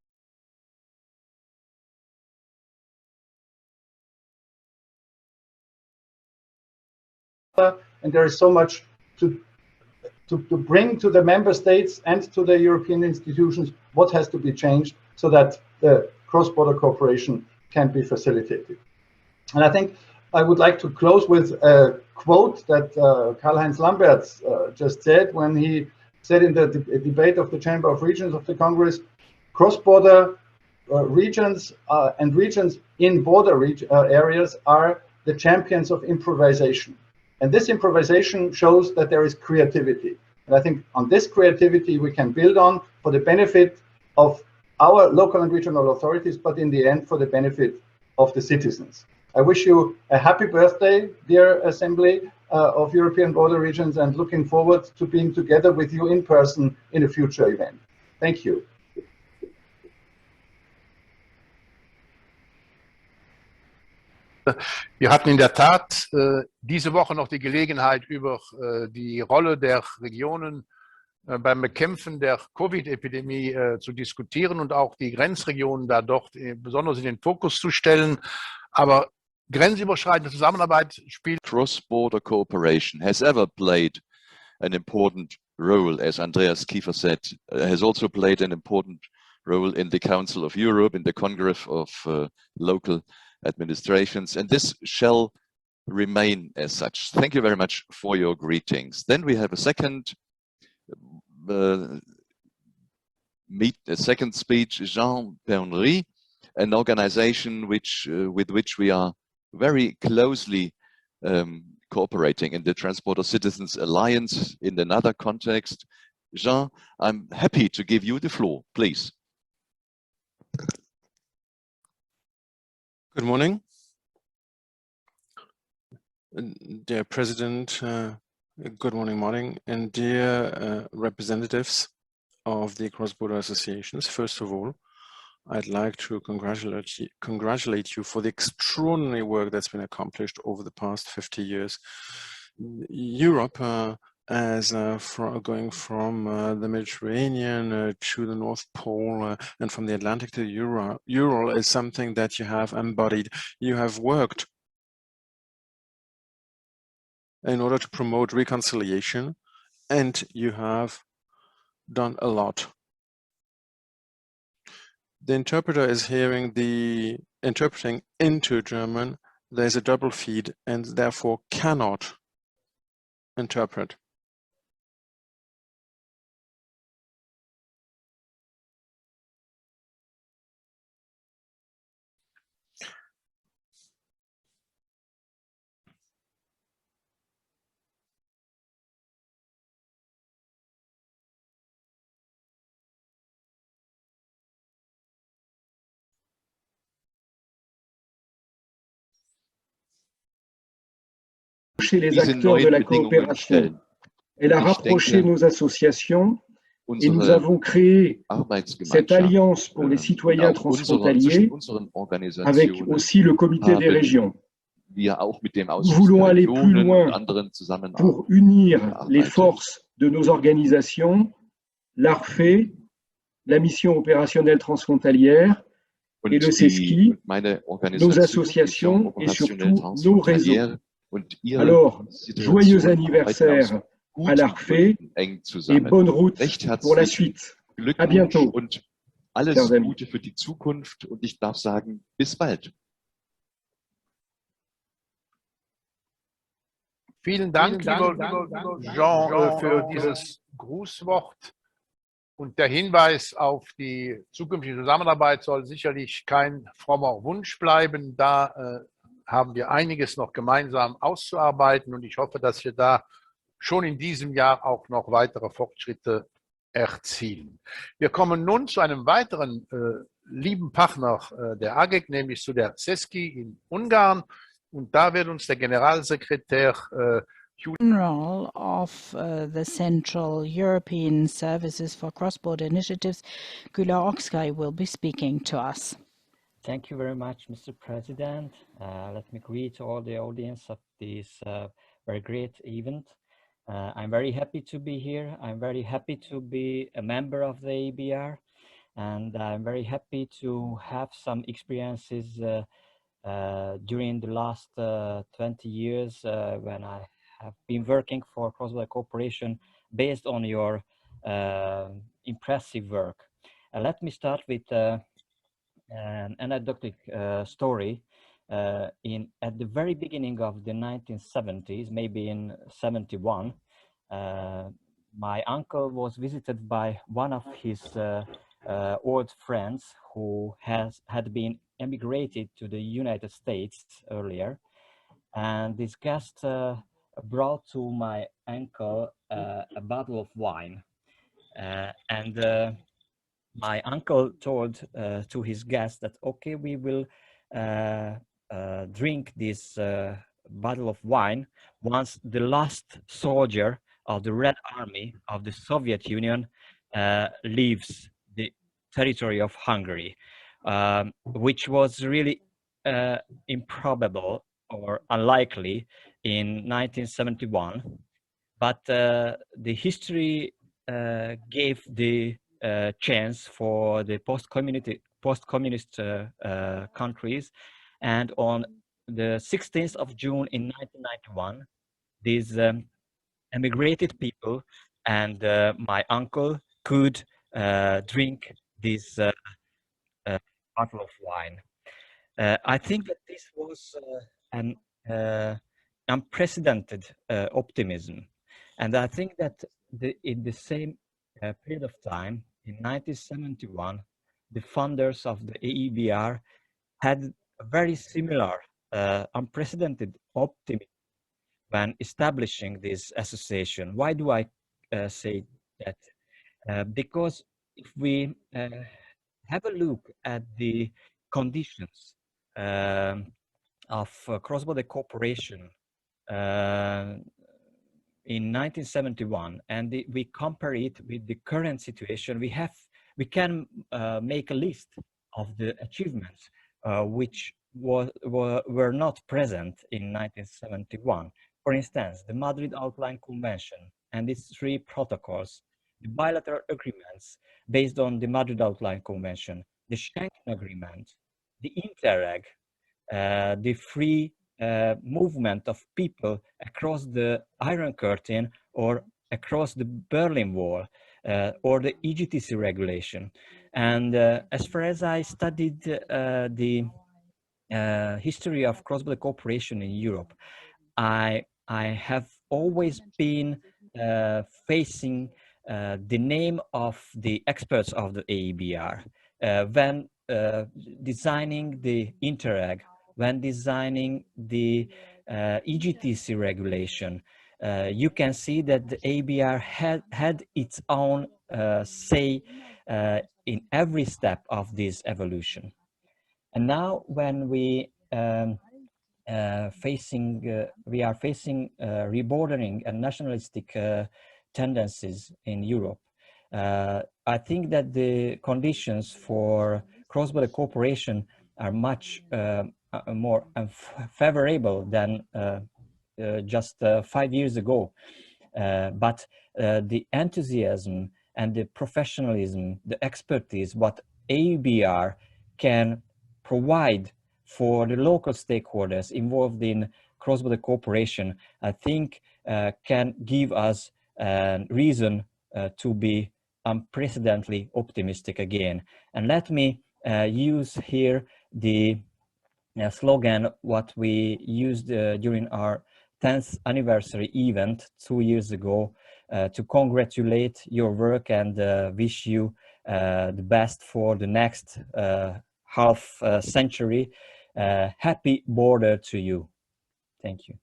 and there is so much to to bring to the member states and to the European institutions what has to be changed so that the cross-border cooperation can be facilitated. And I think I would like to close with a quote that Karl-Heinz Lambertz just said when he said in the debate of the Chamber of Regions of the Congress, cross-border regions and regions in border areas are the champions of improvisation. And this improvisation shows that there is creativity. And I think on this creativity we can build on for the benefit of our local and regional authorities, but in the end for the benefit of the citizens. I wish you a happy birthday, dear Assembly of European Border Regions, and looking forward to being together with you in person in a future event. Thank you. Wir hatten in der Tat diese Woche noch die Gelegenheit, über die Rolle der Regionen beim Bekämpfen der Covid-Epidemie zu diskutieren und auch die Grenzregionen da dort besonders in den Fokus zu stellen. Aber grenzüberschreitende Zusammenarbeit spielt. Cross-border cooperation has ever played an important role, as Andreas Kiefer said, has also played an important role in the Council of Europe, in the Congress of local administrations, and this shall remain as such. Thank you very much for your greetings. Then we have a second speech, Jean Pernery, an organization with which we are very closely cooperating in the Transporter Citizens Alliance in another context. Jean, I'm happy to give you the floor, please. Good morning, dear President, good morning, and dear representatives of the cross-border associations. First of all, I'd like to congratulate you for the extraordinary work that's been accomplished over the past 50 years. Europe, going from the Mediterranean to the North Pole and from the Atlantic to the Ural is something that you have embodied. You have worked in order to promote reconciliation, and you have done a lot. The interpreter is hearing the interpreting into German. There's a double feed and therefore cannot interpret. Chez les acteurs de la coopération. Elle a rapproché nos associations et nous avons créé cette alliance pour les citoyens transfrontaliers avec aussi le comité des régions. Nous voulons aller plus loin pour unir les forces de nos organisations, l'ARFE, la mission opérationnelle transfrontalière et le CESCI, nos associations et surtout nos réseaux. Alors, joyeux anniversaire à l'ARFE et bonne route pour la suite. À bientôt. Alles Gute für die Zukunft und ich darf sagen, bis bald. Vielen Dank, lieber Jean, für dieses Grußwort. Und der Hinweis auf die zukünftige Zusammenarbeit soll sicherlich kein frommer Wunsch bleiben. Da haben wir einiges noch gemeinsam auszuarbeiten und ich hoffe, dass wir da schon in diesem Jahr auch noch weitere Fortschritte erzielen. Wir kommen nun zu einem weiteren lieben Partner der AGEC, nämlich zu der CESCI in Ungarn. Und da wird uns der Generalsekretär General of the Central European Services for Cross-Border Initiatives, Gyula Okskai, will be speaking to us. Thank you very much, Mr. President. Let me greet all the audience of this very great event. I'm very happy to be here. I'm very happy to be a member of the AEBR, and I'm very happy to have some experiences during the last 20 years when I have been working for cross-border cooperation based on your impressive work. Let me start with an anecdotic story. At the very beginning of the 1970s, maybe in 71, my uncle was visited by one of his old friends who had been emigrated to the United States earlier, and this guest brought to my uncle a bottle of wine, and my uncle told to his guest that, okay, we will drink this bottle of wine once the last soldier of the Red Army of the Soviet Union leaves the territory of Hungary, which was really improbable or unlikely in 1971. But the history gave the chance for the post-communist countries, and on the 16th of June in 1991, these emigrated people and my uncle could drink this bottle of wine. I think that this was an unprecedented optimism, and I think that in the same period of time, in 1971, the founders of the AEBR had a very similar unprecedented optimism when establishing this association. Why do I say that? Because if we have a look at the conditions of cross-border cooperation in 1971, and we compare it with the current situation, we can make a list of the achievements which were not present in 1971. For instance, the Madrid Outline Convention and its 3 protocols, the bilateral agreements based on the Madrid Outline Convention, the Schengen Agreement, the Interreg, the free movement of people across the Iron Curtain or across the Berlin Wall, or the EGTC regulation. And as far as I studied the history of cross-border cooperation in Europe, I have always been facing the name of the experts of the AEBR when designing the Interreg, when designing the EGTC regulation. You can see that the AEBR had its own say in every step of this evolution. And now when we are facing rebordering and nationalistic tendencies in Europe, I think that the conditions for cross-border cooperation are much more favorable than just 5 years ago. But the enthusiasm and the professionalism, the expertise, what AEBR can provide for the local stakeholders involved in cross-border cooperation, I think can give us a reason to be unprecedentedly optimistic again. And let me use here the slogan what we used during our 10th anniversary event 2 years ago to congratulate your work and wish you the best for the next half century. Happy border to you. Thank you.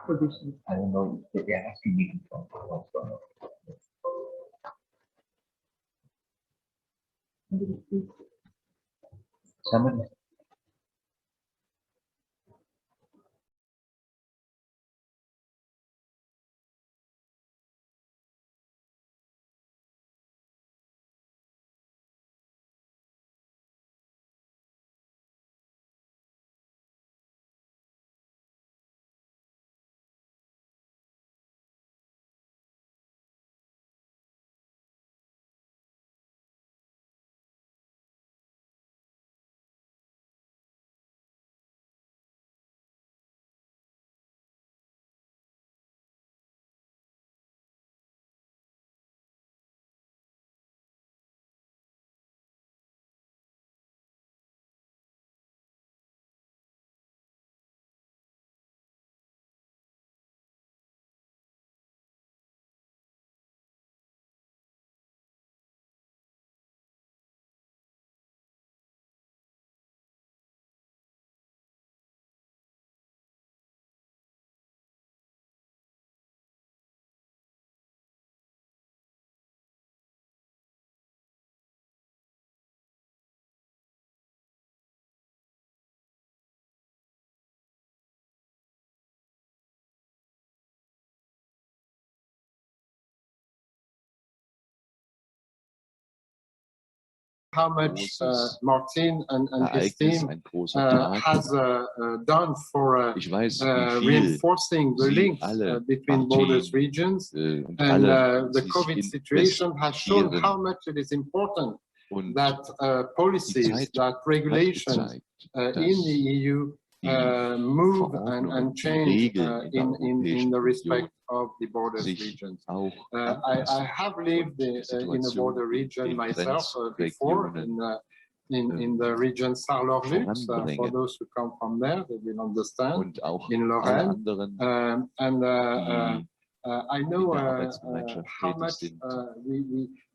positions. I don't know if they're asking me to talk. Somebody. How much Martin and his team has done for reinforcing the links between borders regions, and the COVID situation has shown how much it is important that policies, that regulations in the EU move and change in the respect of the borders regions. I have lived in a border region myself before, in the region Lambertz, for those who come from there, they will understand, in Lorraine. I know how much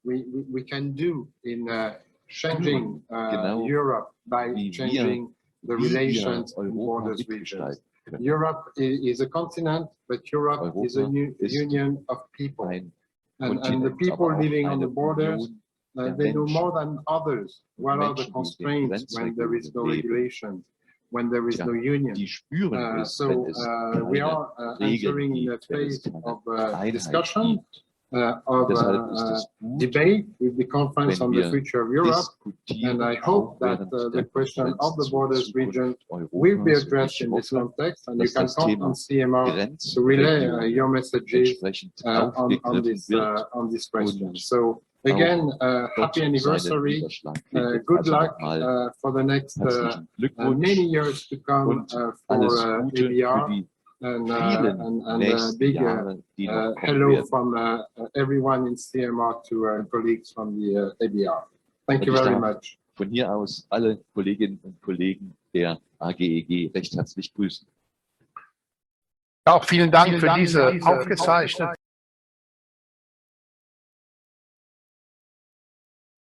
we can do in changing Europe by changing the relations in borders regions. Europe is a continent, but Europe is a union of people. And the people living on the borders, they know more than others what are the constraints when there is no regulation, when there is no union. So we are entering in a phase of discussion, of debate with the Conference on the Future of Europe, and I hope that the question of the borders region will be addressed in this context, and you can count on CMR to relay your messages on this question. So again, happy anniversary, good luck for the next many years to come for AEBR. And a big hello from everyone in CMR to colleagues from the AEBR. Thank you very much. Von hier aus alle Kolleginnen und Kollegen der AGEG recht herzlich grüßen. Auch vielen Dank für diese aufgezeichnete.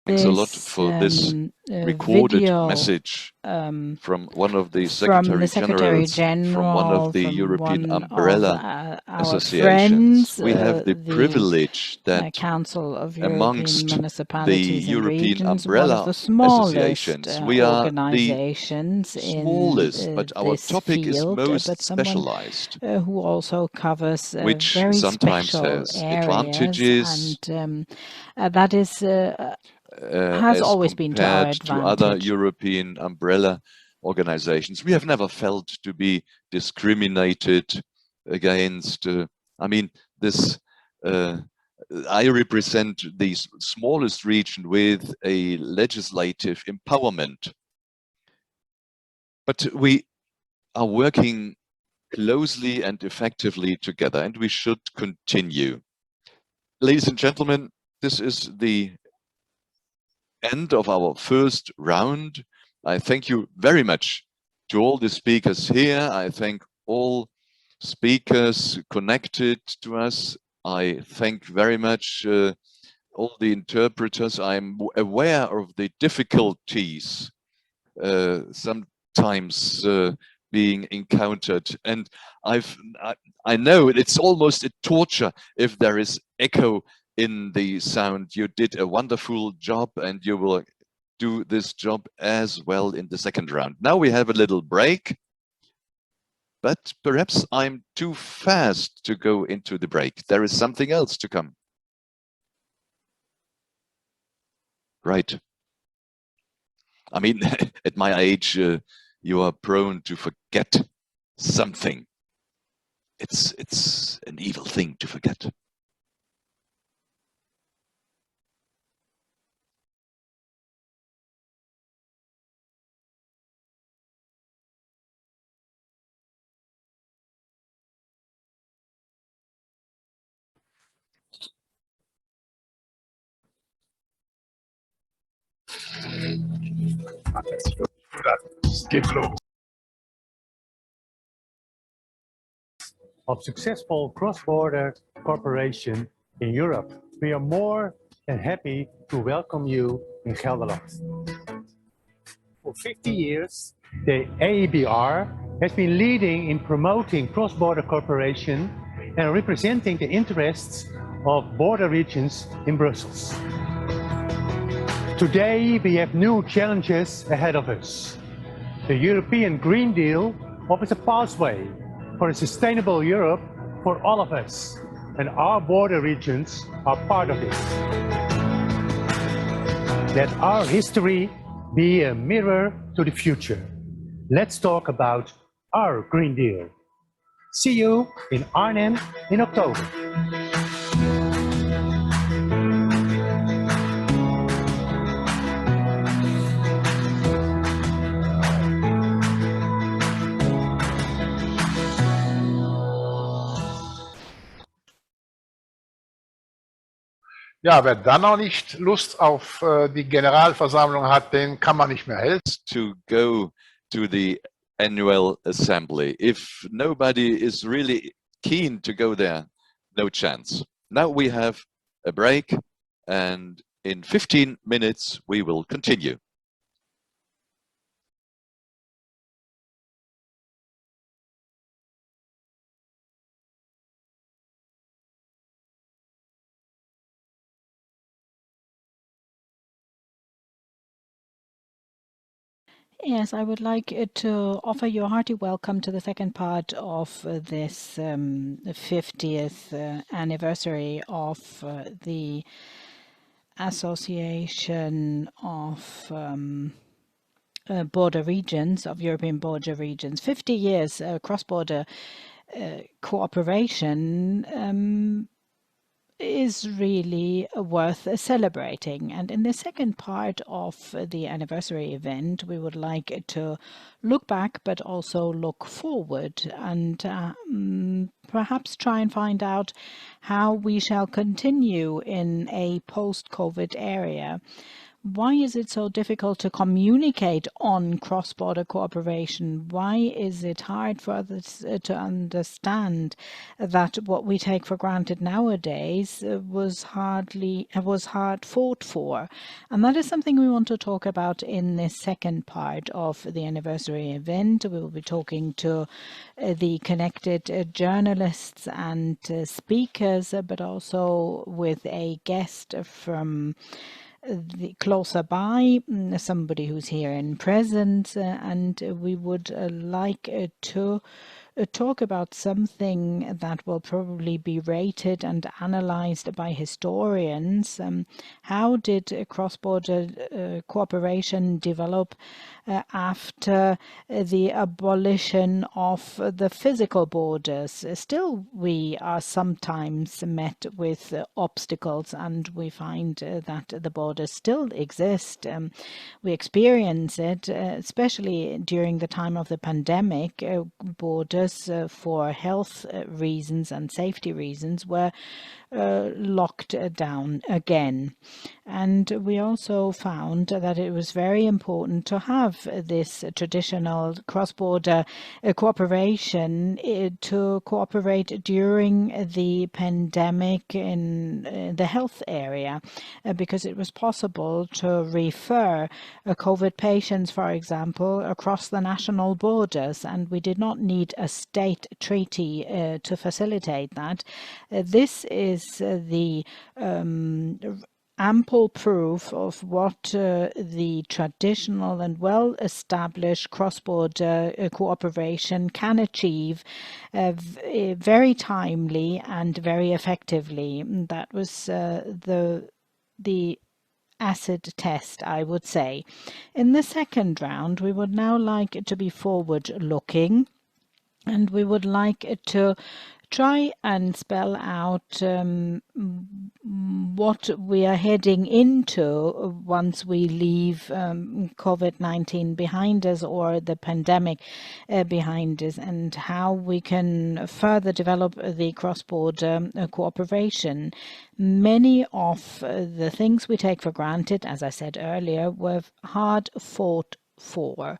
Thanks a lot for this recorded message from one of the Secretary Generals, from one of the European Umbrella Associations. We have the privilege that amongst the European Umbrella Associations, we are the smallest, but our topic is most specialized, who also covers which very sometimes special has areas, advantages. and that is has always been to our advantage. To other European umbrella organizations. We have never felt to be discriminated against. I mean, this. I represent the smallest region with a legislative empowerment, but we are working closely and effectively together, and we should continue. Ladies and gentlemen, this is the end of our first round. I thank you very much to all the speakers here. I thank all speakers connected to us. I thank very much all the interpreters. I'm aware of the difficulties sometimes being encountered. And I know it's almost a torture if there is echo in the sound. You did a wonderful job, and you will do this job as well in the second round. Now we have a little break, but perhaps I'm too fast to go into the break. There is something else to come. Right. I mean, at my age, you are prone to forget something. It's an evil thing to forget. Of successful cross-border cooperation in Europe. We are more than happy to welcome you in Gelderland. For 50 years, the AEBR has been leading in promoting cross-border cooperation and representing the interests of border regions in Brussels. Today, we have new challenges ahead of us. The European Green Deal offers a pathway for a sustainable Europe for all of us, and our border regions are part of it. Let our history be a mirror to the future. Let's talk about our Green Deal. See you in Arnhem in October. Ja, wer dann noch nicht Lust auf die Generalversammlung hat, den kann man nicht mehr helfen. To go to the annual assembly. If nobody is really keen to go there, no chance. Now we have a break, and in 15 minutes we will continue. Yes, I would like to offer you a hearty welcome to the second part of this 50th anniversary of the Association of Border Regions, of European Border Regions. 50 years cross-border cooperation is really worth celebrating. And in the second part of the anniversary event, we would like to look back, but also look forward, and perhaps try and find out how we shall continue in a post-COVID area. Why is it so difficult to communicate on cross-border cooperation? Why is it hard for others to understand that what we take for granted nowadays was hard fought for? And that is something we want to talk about in this second part of the anniversary event. We will be talking to the connected journalists and speakers, but also with a guest from closer by, somebody who's here in presence, and we would like to talk about something that will probably be rated and analyzed by historians. How did cross-border cooperation develop after the abolition of the physical borders? Still, we are sometimes met with obstacles, and we find that the borders still exist. We experience it, especially during the time of the pandemic. Borders for health reasons and safety reasons were locked down again. And we also found that it was very important to have this traditional cross-border cooperation to cooperate during the pandemic in the health area, because it was possible to refer COVID patients, for example, across the national borders, and we did not need a state treaty to facilitate that. This is the ample proof of what the traditional and well-established cross-border cooperation can achieve very timely and very effectively. That was the acid test, I would say. In the second round, we would now like to be forward-looking, and we would like to try and spell out what we are heading into once we leave COVID-19 behind us, or the pandemic behind us, and how we can further develop the cross-border cooperation. Many of the things we take for granted, as I said earlier, were hard fought for.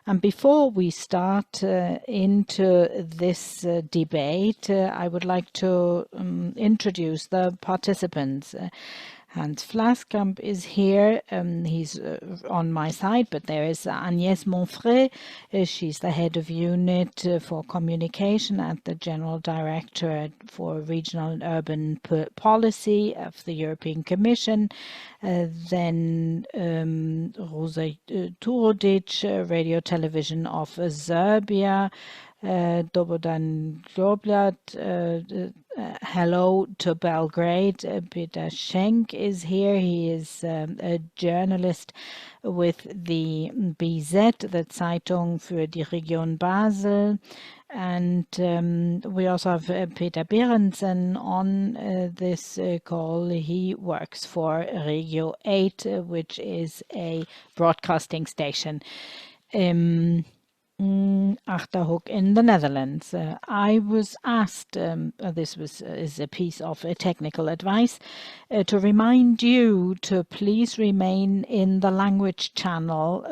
And before we start into this debate, I would like to introduce the participants. Hans Vlaskamp is here. He's on my side, but there is Agnès Monfray. She's the head of unit for communication at the General Directorate for Regional and Urban Policy of the European Commission. Then Rosa Turodic, Radio Television of Serbia. Dobodan Globlat, hello to Belgrade. Peter Schenk is here. He is a journalist with the BZ, the Zeitung für die Region Basel. And we also have Peter Berensen on this call. He works for Regio 8, which is a broadcasting station. Achterhoek in the Netherlands. I was asked, this is a piece of technical advice, to remind you to please remain in the language channel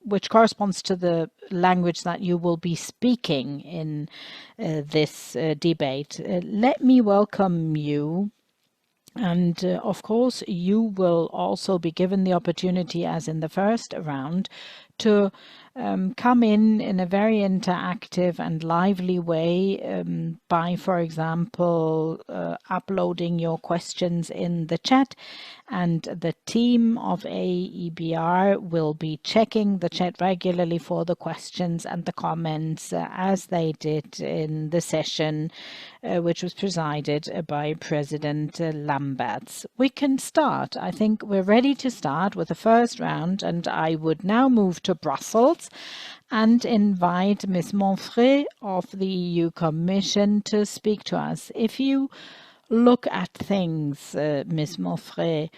which corresponds to the language that you will be speaking in this debate. Let me welcome you. And of course, you will also be given the opportunity, as in the first round, to come in a very interactive and lively way by, for example, uploading your questions in the chat. And the team of AEBR will be checking the chat regularly for the questions and the comments as they did in the session which was presided by President Lambertz. We can start. I think we're ready to start with the first round, and I would now move to Brussels and invite Ms. Monfray of the EU Commission to speak to us. If you look at things, Ms. Monfray,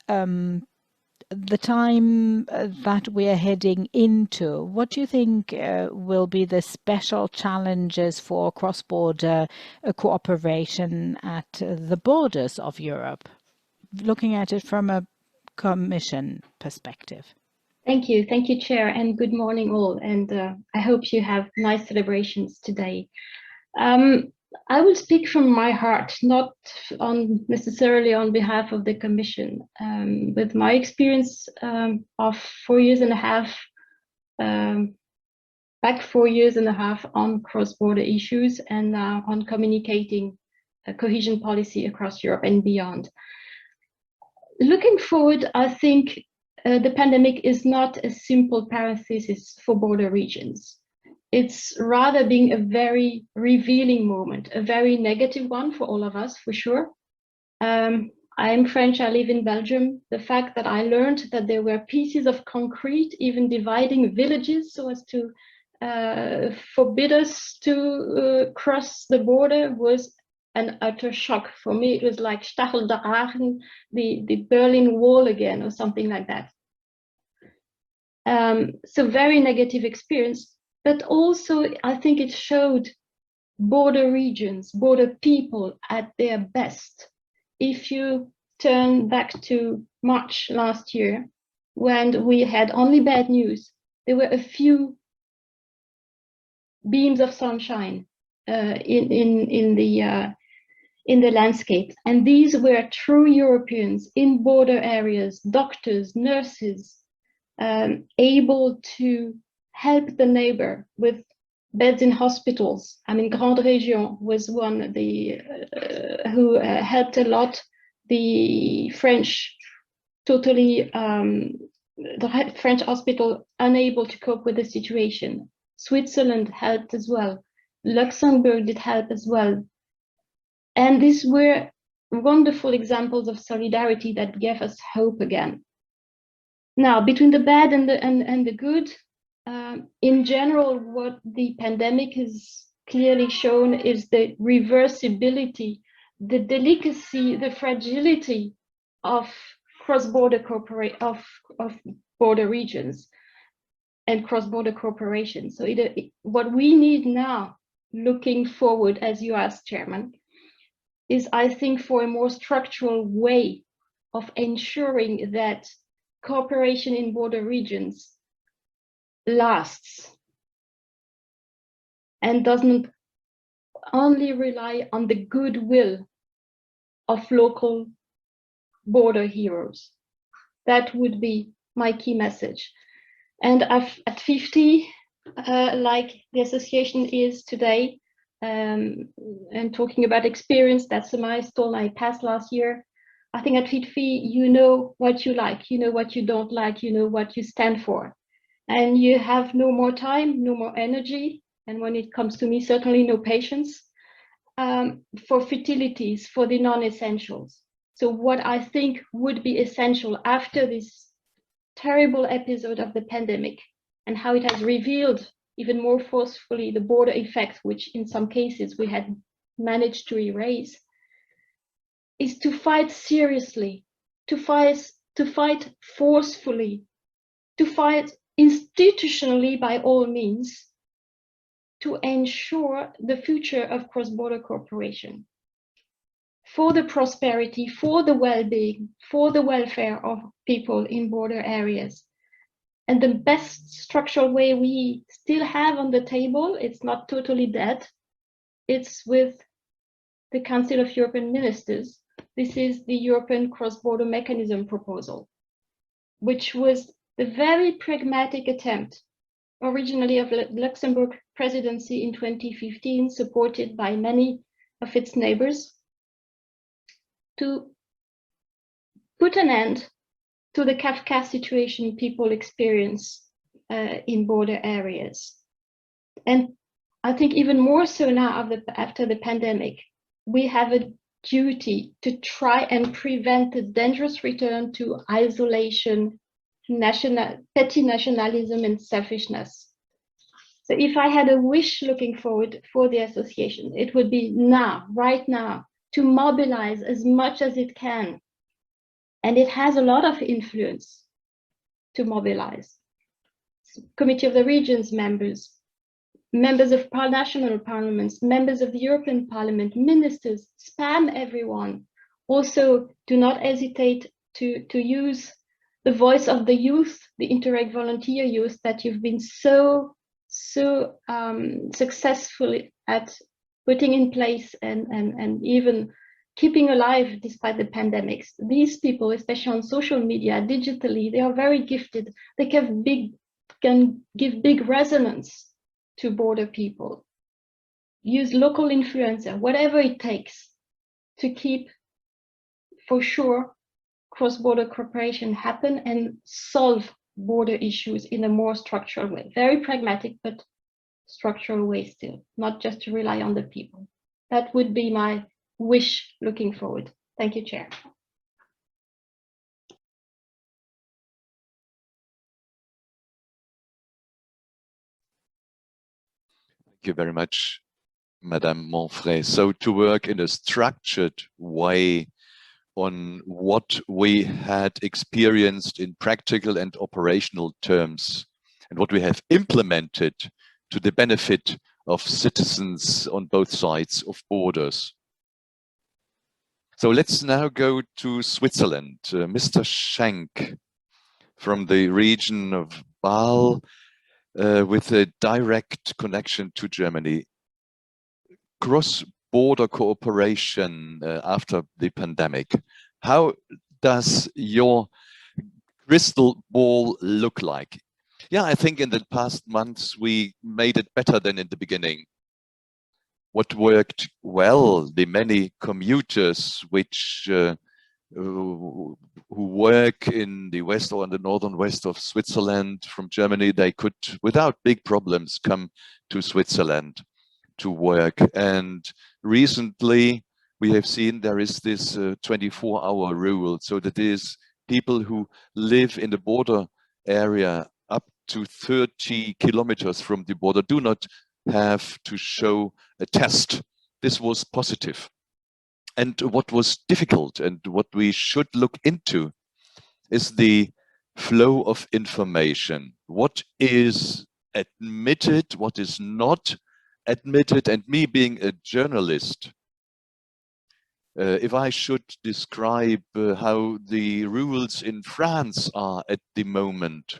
the time that we are heading into, what do you think will be the special challenges for cross-border cooperation at the borders of Europe, looking at it from a Commission perspective? Thank you, Chair, and good morning all. And I hope you have nice celebrations today. I will speak from my heart, not necessarily on behalf of the Commission. With my experience of 4 years and a half, back 4 years and a half on cross-border issues and on communicating cohesion policy across Europe and beyond. Looking forward, I think the pandemic is not a simple parenthesis for border regions. It's rather being a very revealing moment, a very negative one for all of us, for sure. I'm French, I live in Belgium. The fact that I learned that there were pieces of concrete even dividing villages so as to forbid us to cross the border was an utter shock. For me, it was like Stacheldragen, the Berlin Wall again, or something like that. So very negative experience. But also, I think it showed border regions, border people at their best. If you turn back to March last year, when we had only bad news, there were a few beams of sunshine in the landscape, and these were true Europeans in border areas, doctors, nurses, able to help the neighbor with beds in hospitals. I mean, Grande Région was one of the who helped a lot. The French totally, the French hospital unable to cope with the situation. Switzerland helped as well. Luxembourg did help as well. And these were wonderful examples of solidarity that gave us hope again. Now, between the bad and the good, in general, what the pandemic has clearly shown is the reversibility, the delicacy, the fragility of cross-border cooperation, of border regions and cross-border cooperation. So what we need now, looking forward, as you asked, Chairman, is, I think, for a more structural way of ensuring that cooperation in border regions lasts and doesn't only rely on the goodwill of local border heroes. That would be my key message. And at 50, like the association is today, and talking about experience, that's a milestone I passed last year. I think at 50, you know what you like, you know what you don't like, you know what you stand for. And you have no more time, no more energy, and when it comes to me, certainly no patience, for futilities, for the non-essentials. So what I think would be essential after this terrible episode of the pandemic and how it has revealed even more forcefully the border effect, which in some cases we had managed to erase, is to fight seriously, to fight forcefully, to fight institutionally by all means, to ensure the future of cross-border cooperation, for the prosperity, for the well-being, for the welfare of people in border areas. And the best structural way we still have on the table, it's not totally dead, it's with the Council of European Ministers. This is the European Cross-Border Mechanism proposal, which was the very pragmatic attempt, originally of the Luxembourg presidency in 2015, supported by many of its neighbors, to put an end to the Kafka situation people experience in border areas. And I think even more so now after the pandemic, we have a duty to try and prevent the dangerous return to isolation, petty nationalism and selfishness. So if I had a wish looking forward for the association, it would be now, right now, to mobilize as much as it can. And it has a lot of influence to mobilize. Committee of the Regions members, members of national parliaments, members of the European Parliament, ministers, spam everyone. Also, do not hesitate to use the voice of the youth, the Interreg volunteer youth that you've been so successfully at putting in place and even keeping alive despite the pandemics. These people, especially on social media, digitally, they are very gifted. They can give big resonance to border people. Use local influencer, whatever it takes to keep, for sure, cross-border cooperation happen and solve border issues in a more structural way. Very pragmatic, but structural way still, not just to rely on the people. That would be my wish looking forward. Thank you, Chair. Thank you very much, Madame Monfray. So to work in a structured way on what we had experienced in practical and operational terms and what we have implemented to the benefit of citizens on both sides of borders. So let's now go to Switzerland. Mr. Schenk from the region of Baal with a direct connection to Germany. Cross-border cooperation after the pandemic. How does your crystal ball look like? Yeah, I think in the past months we made it better than in the beginning. What worked well, the many commuters who work in the west or in the northern west of Switzerland from Germany, they could, without big problems, come to Switzerland to work. And recently we have seen there is this 24-hour rule, so that is people who live in the border area up to 30 kilometers from the border do not have to show a test. This was positive. And what was difficult and what we should look into is the flow of information. What is admitted, what is not admitted, and me being a journalist, if I should describe how the rules in France are at the moment,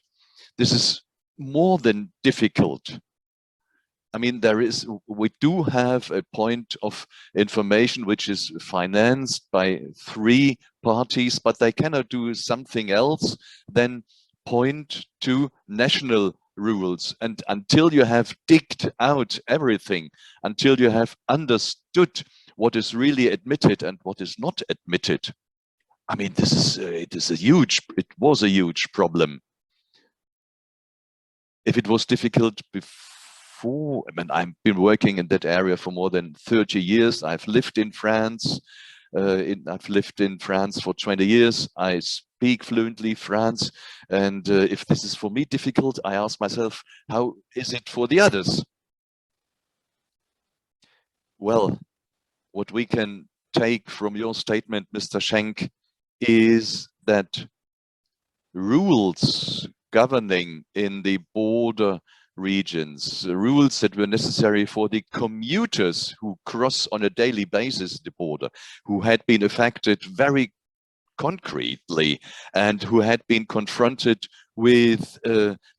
this is more than difficult. I mean, we do have a point of information which is financed by 3 parties, but they cannot do something else than point to national rules. And until you have digged out everything, until you have understood what is really admitted and what is not admitted, I mean, it was a huge problem. If it was difficult before, I mean, I've been working in that area for more than 30 years. I've lived in France. I've lived in France for 20 years. I speak fluently French. And if this is for me difficult, I ask myself, how is it for the others? Well, what we can take from your statement, Mr. Schenk, is that rules governing in the border regions, rules that were necessary for the commuters who cross on a daily basis the border, who had been affected very concretely and who had been confronted with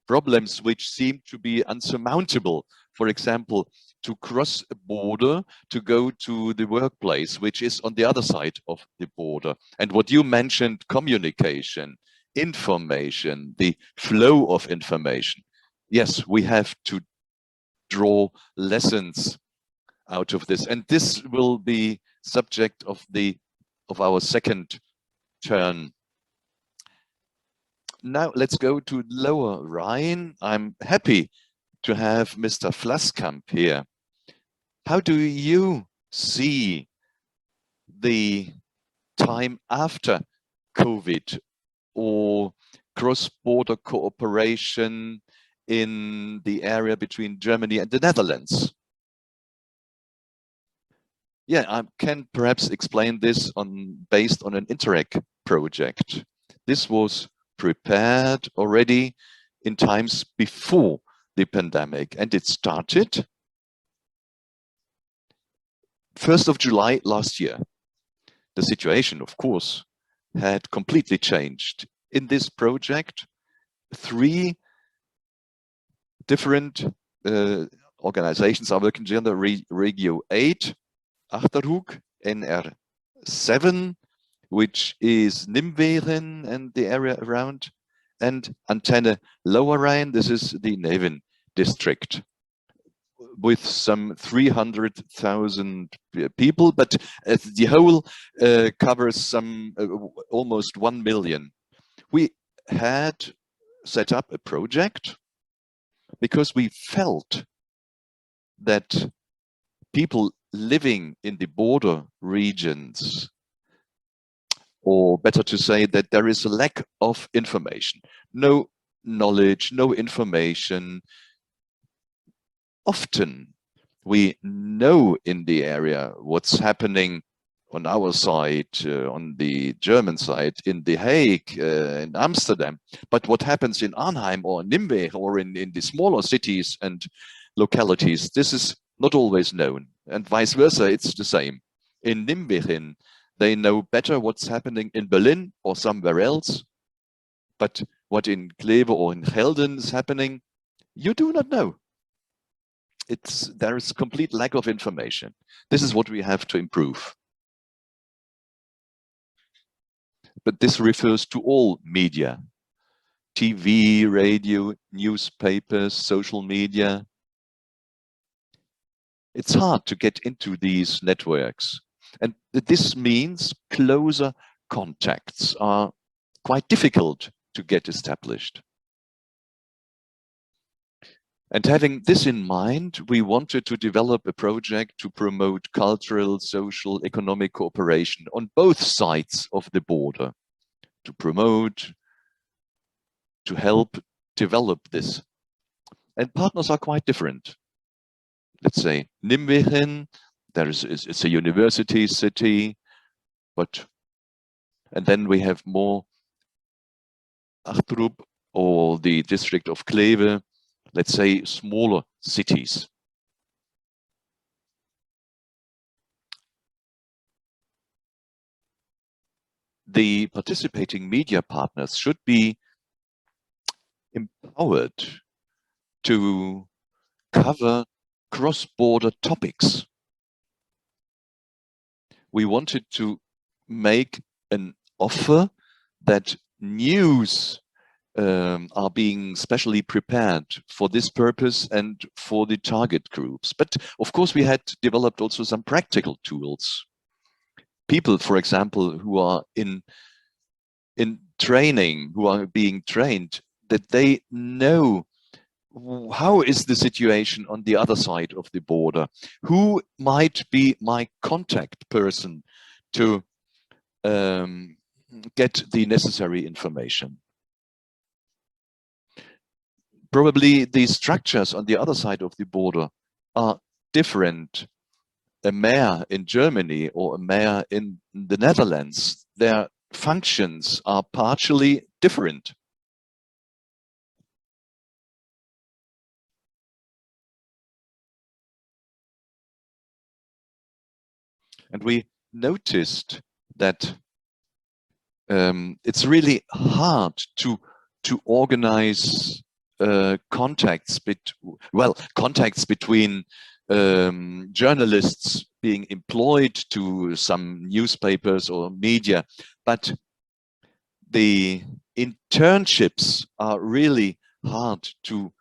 problems which seemed to be unsurmountable. For example, to cross a border to go to the workplace, which is on the other side of the border. And what you mentioned, communication, information, the flow of information. Yes, we have to draw lessons out of this. And this will be subject of our second turn. Now let's go to Lower Rhine. I'm happy to have Mr. Flaskamp here. How do you see the time after COVID or cross-border cooperation in the area between Germany and the Netherlands? Yeah, I can perhaps explain this based on an Interreg project. This was prepared already in times before the pandemic, and it started 1st of July last year. The situation, of course, had completely changed. In this project, 3 different organizations are working together: Regio 8, Achterhoek, NR7, which is Nimwegen and the area around, and Antenne Lower Rhine. This is the Neven district with some 300,000 people, but the whole covers some almost 1 million. We had set up a project because we felt that people living in the border regions, or better to say that there is a lack of information, no knowledge, no information. Often we know in the area what's happening on our side, on the German side, in The Hague, in Amsterdam, but what happens in Arnhem or Nimwegen or in the smaller cities and localities, this is not always known, and vice versa, it's the same. In Nijmegen, they know better what's happening in Berlin or somewhere else, but what in Kleve or in Gelden is happening, you do not know. There is complete lack of information. This is what we have to improve. But this refers to all media, TV, radio, newspapers, social media. It's hard to get into these networks. And this means closer contacts are quite difficult to get established. And having this in mind, we wanted to develop a project to promote cultural, social, economic cooperation on both sides of the border, to promote, to help develop this. And partners are quite different. Let's say Nijmegen, it's a university city, and then we have more Achterhoek or the district of Kleve, let's say smaller cities. The participating media partners should be empowered to cover cross-border topics. We wanted to make an offer that news are being specially prepared for this purpose and for the target groups. But of course, we had developed also some practical tools. People, for example, who are in training, who are being trained, that they know how is the situation on the other side of the border? Who might be my contact person to get the necessary information? Probably the structures on the other side of the border are different. A mayor in Germany or a mayor in the Netherlands, their functions are partially different. And we noticed that it's really hard to organize contacts between journalists being employed to some newspapers or media, but the internships are really hard to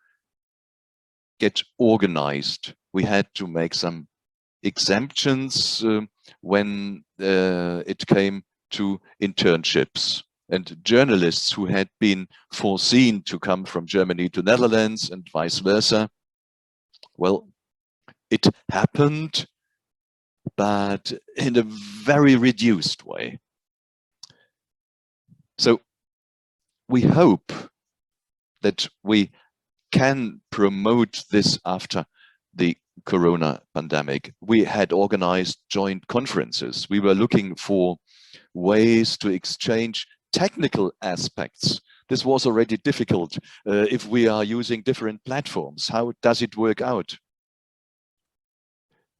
get organized. We had to make some exemptions when it came to internships. And journalists who had been foreseen to come from Germany to Netherlands and vice versa, well, it happened, but in a very reduced way. So we hope that we can promote this after the Corona pandemic. We had organized joint conferences. We were looking for ways to exchange technical aspects. This was already difficult if we are using different platforms. How does it work out?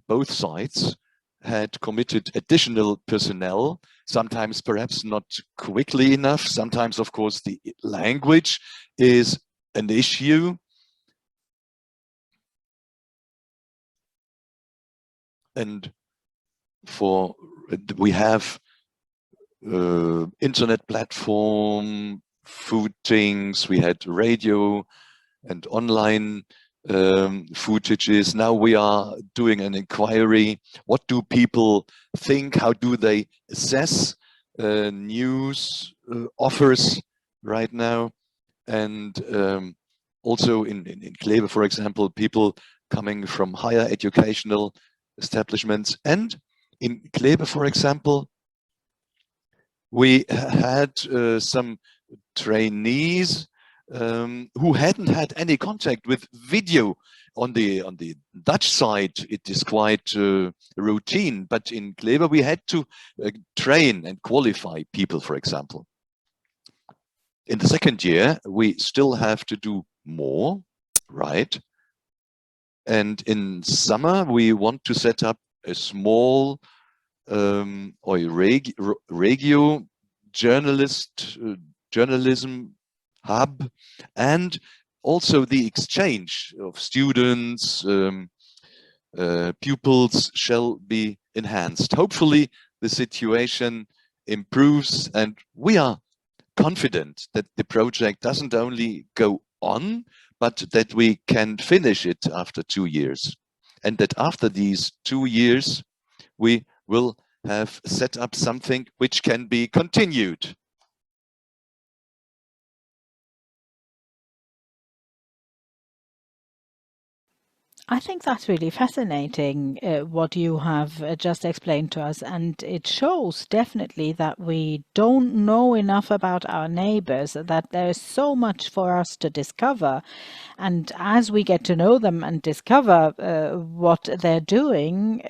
Both sides had committed additional personnel, sometimes perhaps not quickly enough. Sometimes, of course, the language is an issue. And we have internet platform, food things, we had radio and online footages. Now we are doing an inquiry. What do people think? How do they assess news offers right now? And also in Kleve, for example, people coming from higher educational establishments. And in Kleve, for example, we had some trainees who hadn't had any contact with video. On the Dutch side, it is quite routine, but in Kleve we had to train and qualify people, for example. In the second year, we still have to do more, right? And in summer, we want to set up a small regio journalism hub, and also the exchange of students, pupils shall be enhanced. Hopefully the situation improves, and we are confident that the project doesn't only go on, but that we can finish it after 2 years. And that after these 2 years, we will have set up something which can be continued. I think that's really fascinating, what you have just explained to us, and it shows definitely that we don't know enough about our neighbors, that there's so much for us to discover. And as we get to know them and discover what they're doing,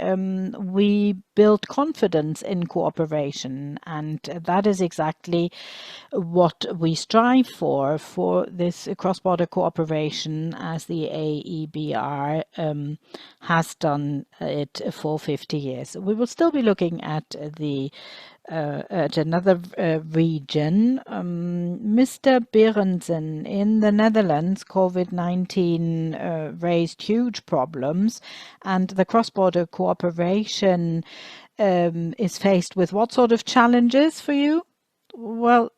we build confidence in cooperation. And that is exactly what we strive for this cross-border cooperation, as the AEBR has done it for 50 years. We will still be looking at another region. Mr. Berendsen, in the Netherlands, COVID-19 raised huge problems, and the cross-border cooperation is faced with what sort of challenges for you? Well,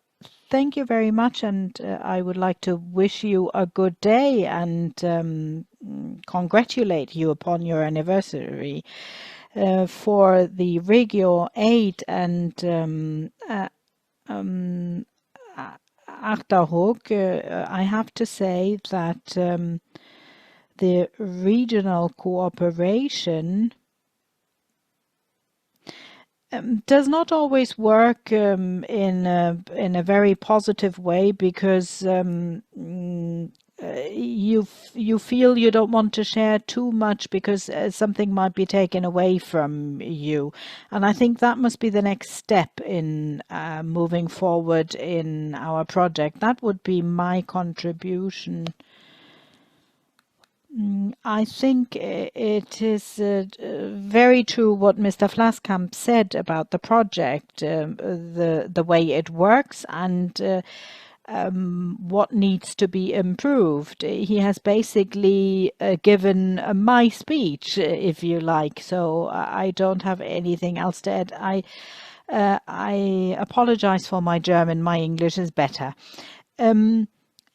thank you very much, and I would like to wish you a good day and congratulate you upon your anniversary. For the Regio 8 and Achterhoek, I have to say that the regional cooperation does not always work in a very positive way, because you feel you don't want to share too much because something might be taken away from you. And I think that must be the next step in moving forward in our project. That would be my contribution. I think it is very true what Mr. Vlaskamp said about the project, the way it works, and what needs to be improved. He has basically given my speech, if you like, so I don't have anything else to add. I apologize for my German. My English is better.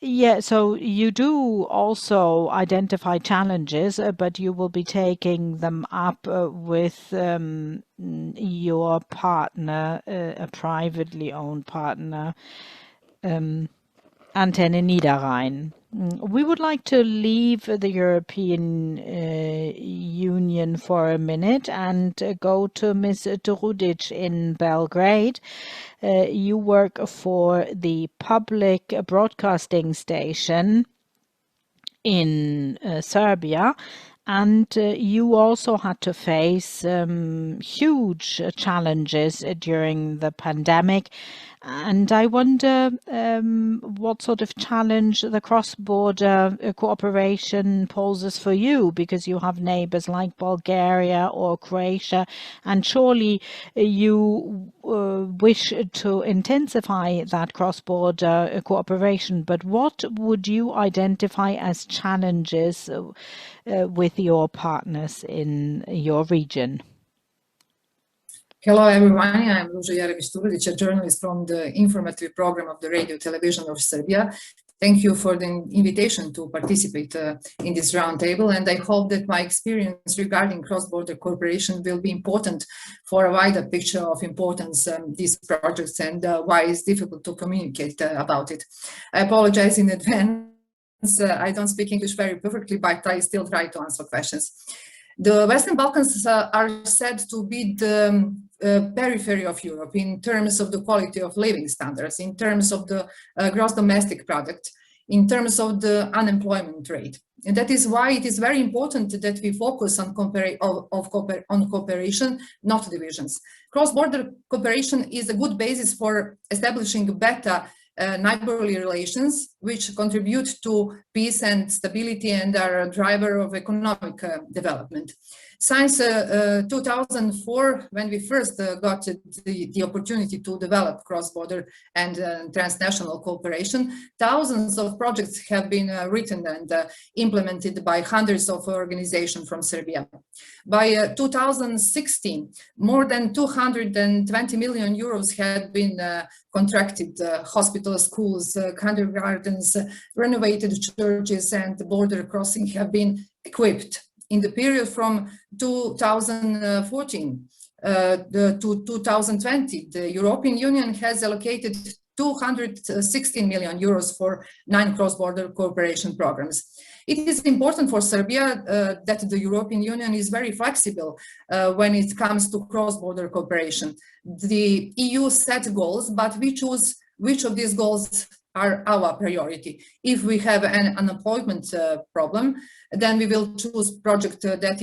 Yeah, so you do also identify challenges, but you will be taking them up with your partner, a privately owned partner, Antenne Niederrhein. We would like to leave the European Union for a minute and go to Ms. Trudic in Belgrade. You work for the public broadcasting station in Serbia, and you also had to face huge challenges during the pandemic. And I wonder what sort of challenge the cross-border cooperation poses for you, because you have neighbors like Bulgaria or Croatia, and surely you wish to intensify that cross-border cooperation. But what would you identify as challenges with your partners in your region? Hello everyone, I'm Ruža Jeremić-Turudić, a journalist from the informative program of the Radio Television of Serbia. Thank you for the invitation to participate in this roundtable, and I hope that my experience regarding cross-border cooperation will be important for a wider picture of importance these projects and why it's difficult to communicate about it. I apologize in advance. I don't speak English very perfectly, but I still try to answer questions. The Western Balkans are said to be the periphery of Europe in terms of the quality of living standards, in terms of the gross domestic product, in terms of the unemployment rate. And that is why it is very important that we focus on cooperation, not divisions. Cross-border cooperation is a good basis for establishing better neighborly relations, which contribute to peace and stability and are a driver of economic development. Since 2004, when we first got the opportunity to develop cross-border and transnational cooperation, thousands of projects have been written and implemented by hundreds of organizations from Serbia. By 2016, more than 220 million euros had been contracted, hospitals, schools, kindergartens, renovated churches, and border crossing have been equipped. In the period from 2014 to 2020, the European Union has allocated 216 million euros for 9 cross-border cooperation programs. It is important for Serbia that the European Union is very flexible when it comes to cross-border cooperation. The EU set goals, but we choose which of these goals are our priority. If we have an unemployment problem, then we will choose projects that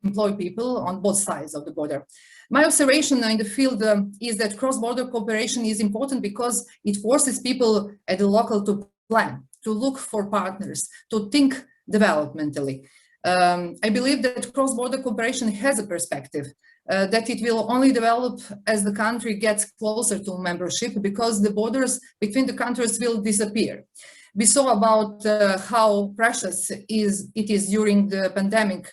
employ people on both sides of the border. My observation in the field is that cross-border cooperation is important because it forces people at the local to plan, to look for partners, to think developmentally. I believe that cross-border cooperation has a perspective, that it will only develop as the country gets closer to membership, because the borders between the countries will disappear. We saw about how precious it is during the pandemic,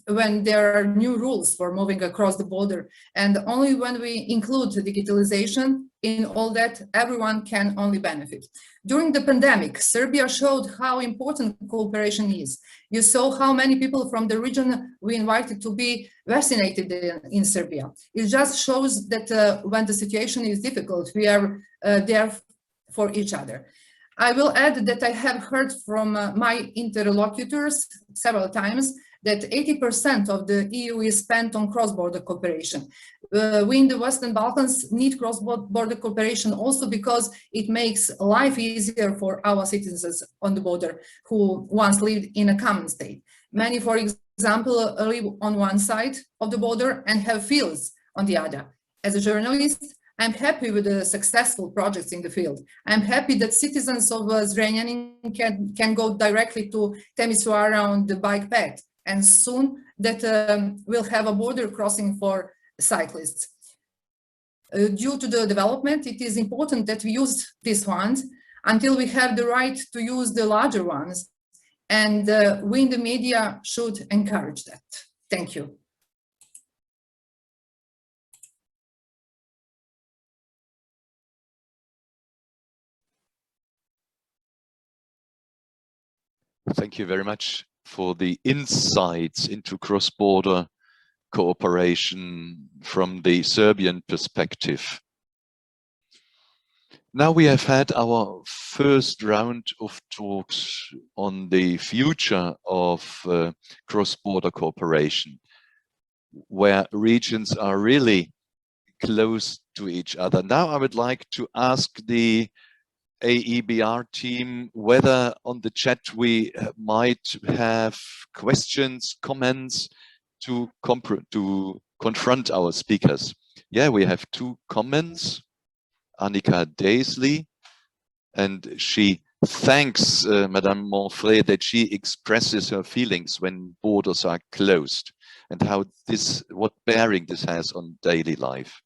when there are new rules for moving across the border, and only when we include digitalization in all that, everyone can only benefit. During the pandemic, Serbia showed how important cooperation is. You saw how many people from the region we invited to be vaccinated in Serbia. It just shows that when the situation is difficult, we are there for each other. I will add that I have heard from my interlocutors several times that 80% of the EU is spent on cross-border cooperation. We in the Western Balkans need cross-border cooperation also because it makes life easier for our citizens on the border who once lived in a common state. Many, for example, live on one side of the border and have fields on the other. As a journalist, I'm happy with the successful projects in the field. I'm happy that citizens of Zrenjanin can go directly to Timisoara on the bike path, and soon that we'll have a border crossing for cyclists. Due to the development, it is important that we use these ones until we have the right to use the larger ones, and we in the media should encourage that. Thank you. Thank you very much for the insights into cross-border cooperation from the Serbian perspective. Now we have had our first round of talks on the future of cross-border cooperation, where regions are really close to each other. Now I would like to ask the AEBR team whether on the chat we might have questions, comments to confront our speakers. Yeah, we have 2 comments. Annika Daisley, and she thanks Madame Monfray that she expresses her feelings when borders are closed and how what bearing this has on daily life.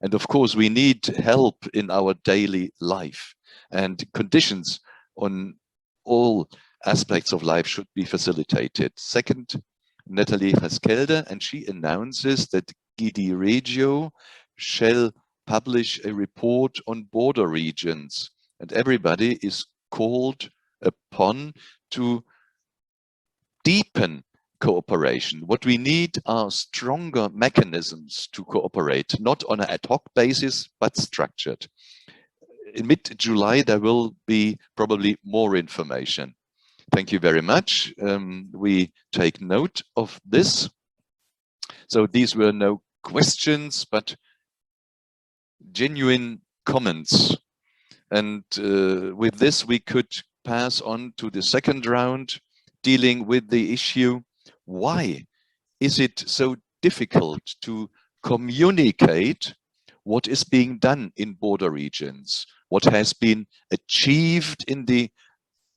And of course, we need help in our daily life, and conditions on all aspects of life should be facilitated. Second, Natalie Haskelde, and she announces that GD Regio shall publish a report on border regions, and everybody is called upon to deepen cooperation. What we need are stronger mechanisms to cooperate, not on an ad hoc basis, but structured. In mid-July, there will be probably more information. Thank you very much. We take note of this. So these were no questions, but genuine comments. And with this, we could pass on to the second round, dealing with the issue, why is it so difficult to communicate what is being done in border regions? what has been achieved in the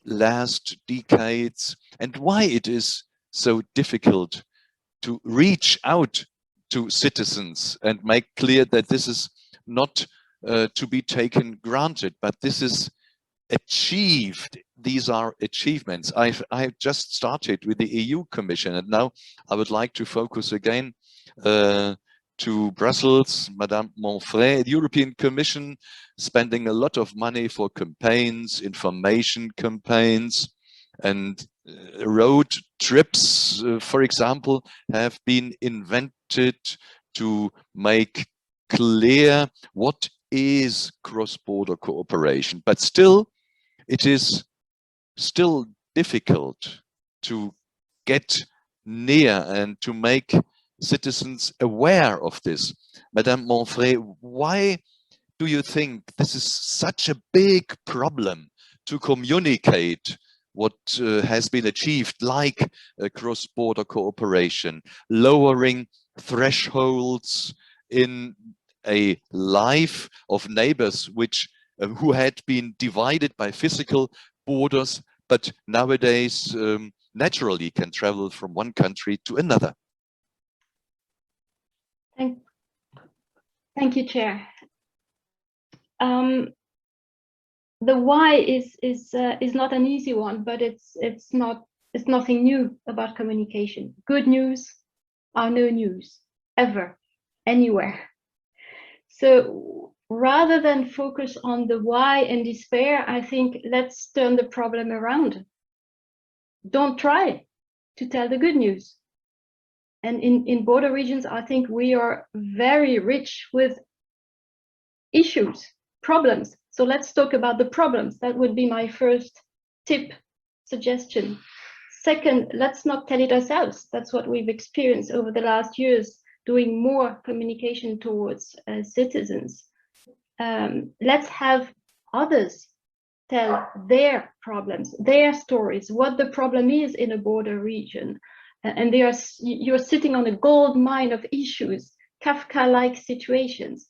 last decades, and why it is so difficult to reach out to citizens and make clear that this is not to be taken granted, but this is achieved. These are achievements. I've just started with the EU Commission, and now I would like to focus again to Brussels, Madame Monfray, the European Commission spending a lot of money for campaigns, information campaigns, and road trips, for example, have been invented to make clear what is cross-border cooperation. But still, it is still difficult to get near and to make citizens aware of this. Madame Monfray, why do you think this is such a big problem to communicate what has been achieved, like cross-border cooperation, lowering thresholds in a life of neighbors which who had been divided by physical borders, but nowadays naturally can travel from one country to another? Thank you, Chair. The why is not an easy one, but it's nothing new about communication. Good news are no news ever, anywhere. So rather than focus on the why and despair, I think let's turn the problem around. Don't try to tell the good news. And in border regions, I think we are very rich with issues, problems. So let's talk about the problems. That would be my first tip, suggestion. Second, let's not tell it ourselves. That's what we've experienced over the last years, doing more communication towards citizens. Let's have others tell their problems, their stories, what the problem is in a border region. And you're sitting on a gold mine of issues, Kafka-like situations.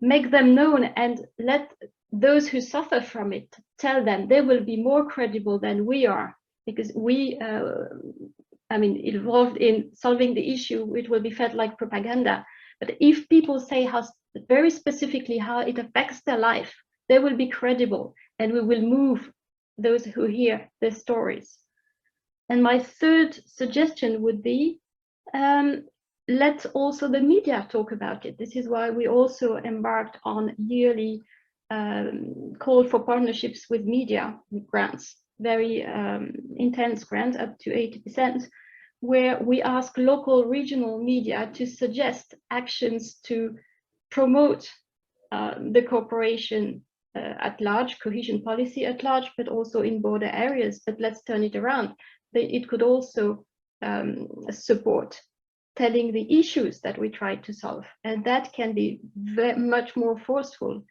Make them known and let those who suffer from it tell them. They will be more credible than we are, because we, involved in solving the issue, it will be felt like propaganda. But if people say how very specifically how it affects their life, they will be credible, and we will move those who hear their stories. And my third suggestion would be, let also the media talk about it. This is why we also embarked on yearly call for partnerships with media grants, very intense grants, up to 80%, where we ask local regional media to suggest actions to promote the cooperation at large, cohesion policy at large, but also in border areas. But let's turn it around. It could also support telling the issues that we try to solve, and that can be much more forceful.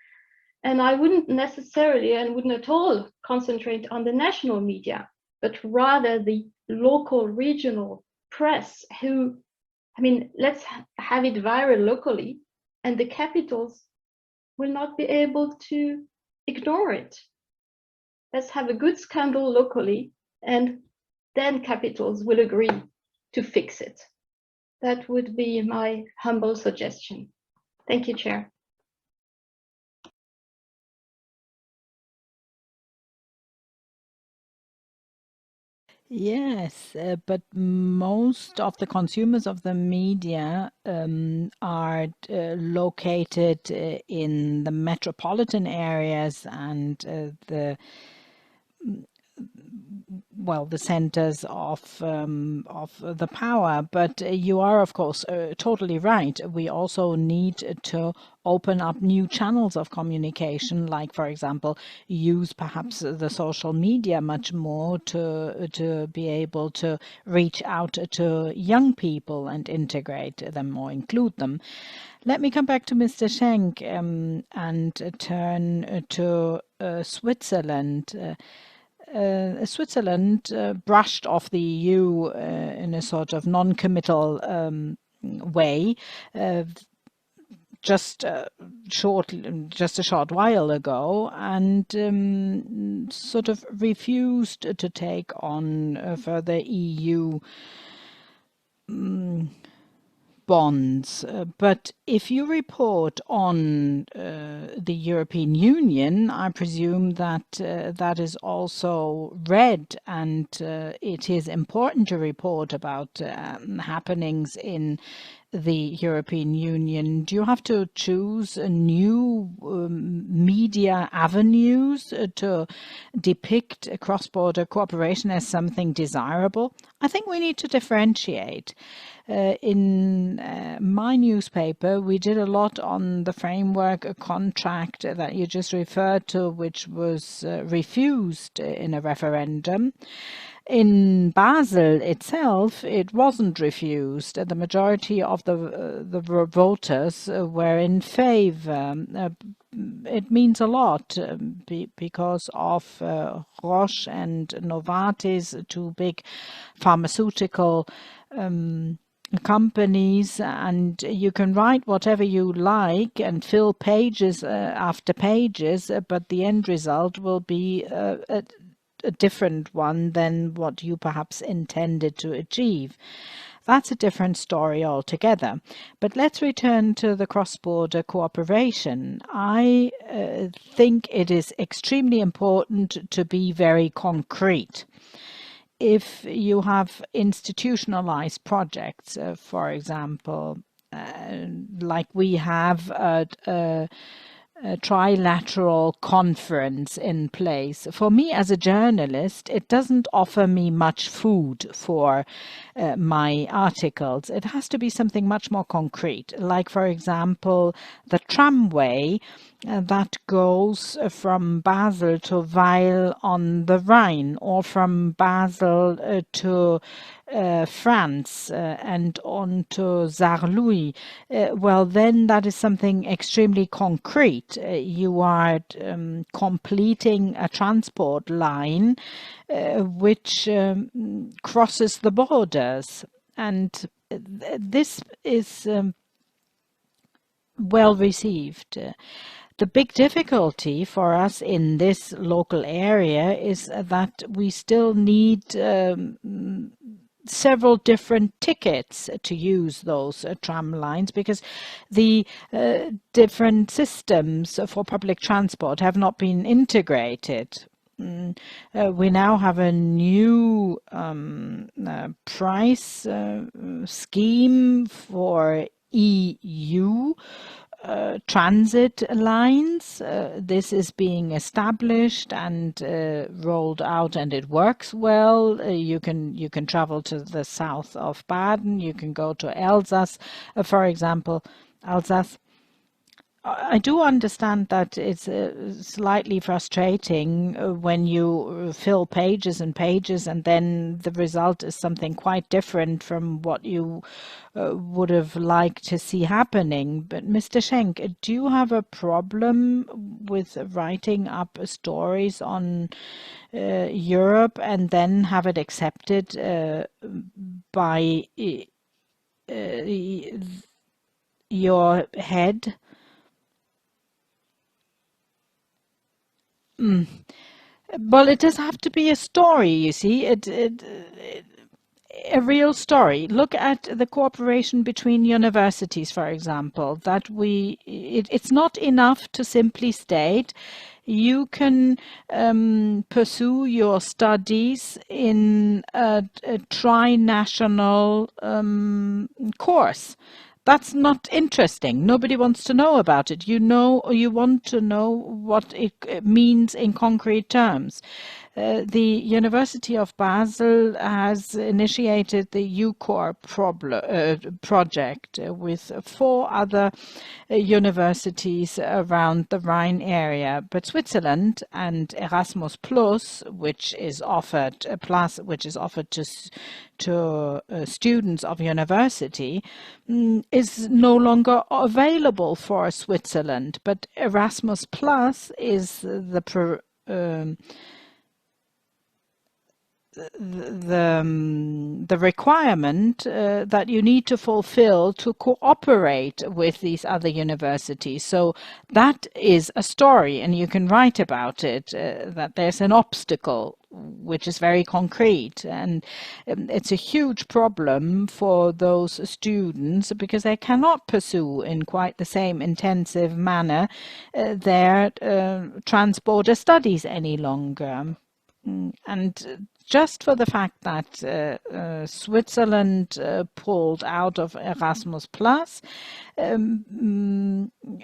And I wouldn't necessarily and wouldn't at all concentrate on the national media, but rather the local regional press who, let's have it viral locally, and the capitals will not be able to ignore it. Let's have a good scandal locally, and then capitals will agree to fix it. That would be my humble suggestion. Thank you, Chair. Yes, but most of the consumers of the media are located in the metropolitan areas and the centers of the power. But you are, of course, totally right. We also need to open up new channels of communication, like, for example, use perhaps the social media much more to be able to reach out to young people and integrate them or include them. Let me come back to Mr. Schenk and turn to Switzerland. Switzerland brushed off the EU in a sort of non-committal way just a short while ago, and sort of refused to take on further EU bonds. But if you report on the European Union, I presume that that is also read, and it is important to report about happenings in the European Union. Do you have to choose a new media avenues to depict cross-border cooperation as something desirable? I think we need to differentiate. In my newspaper, we did a lot on the framework contract that you just referred to, which was refused in a referendum. In Basel itself, it wasn't refused. The majority of the voters were in favor. It means a lot because of Roche and Novartis, two big pharmaceutical companies, and you can write whatever you like and fill pages after pages, but the end result will be a different one than what you perhaps intended to achieve. That's a different story altogether. But let's return to the cross-border cooperation. I think it is extremely important to be very concrete. If you have institutionalized projects, for example, like we have a trilateral conference in place. For me as a journalist, it doesn't offer me much food for my articles. It has to be something much more concrete, like, for example, the tramway that goes from Basel to Weil on the Rhine, or from Basel to France and on to Saarlouis. Well, then that is something extremely concrete. You are completing a transport line which crosses the borders, and this is well received. The big difficulty for us in this local area is that we still need several different tickets to use those tram lines, because the different systems for public transport have not been integrated. We now have a new price scheme for EU transit lines. This is being established and rolled out, and it works well. You can travel to the south of Baden. You can go to Alsace, for example. Alsace. I do understand that it's slightly frustrating when you fill pages and pages and then the result is something quite different from what you would have liked to see happening. But Mr. Schenk, do you have a problem with writing up stories on Europe and then have it accepted by your head? Well, it does have to be a story, you see, a real story. Look at the cooperation between universities, for example, that it's not enough to simply state you can pursue your studies in a tri-national course. That's not interesting. Nobody wants to know about it. You want to know what it means in concrete terms. The University of Basel has initiated the UCOR project with 4 other universities around the Rhine area. But Switzerland and Erasmus Plus, which is offered to students of university, is no longer available for Switzerland. But Erasmus Plus is the the requirement that you need to fulfill to cooperate with these other universities. So that is a story, and you can write about it, that there's an obstacle which is very concrete, and it's a huge problem for those students because they cannot pursue in quite the same intensive manner their transborder studies any longer. And just for the fact that Switzerland pulled out of Erasmus+,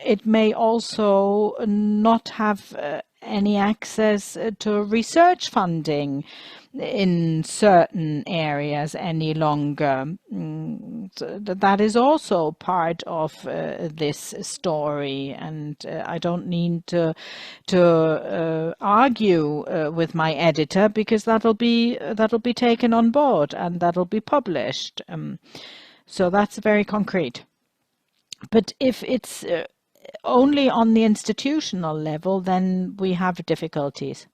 it may also not have any access to research funding in certain areas any longer. So that is also part of this story, and I don't need to argue with my editor, because that'll be taken on board and that'll be published. So that's very concrete. But if it's only on the institutional level, then we have difficulties.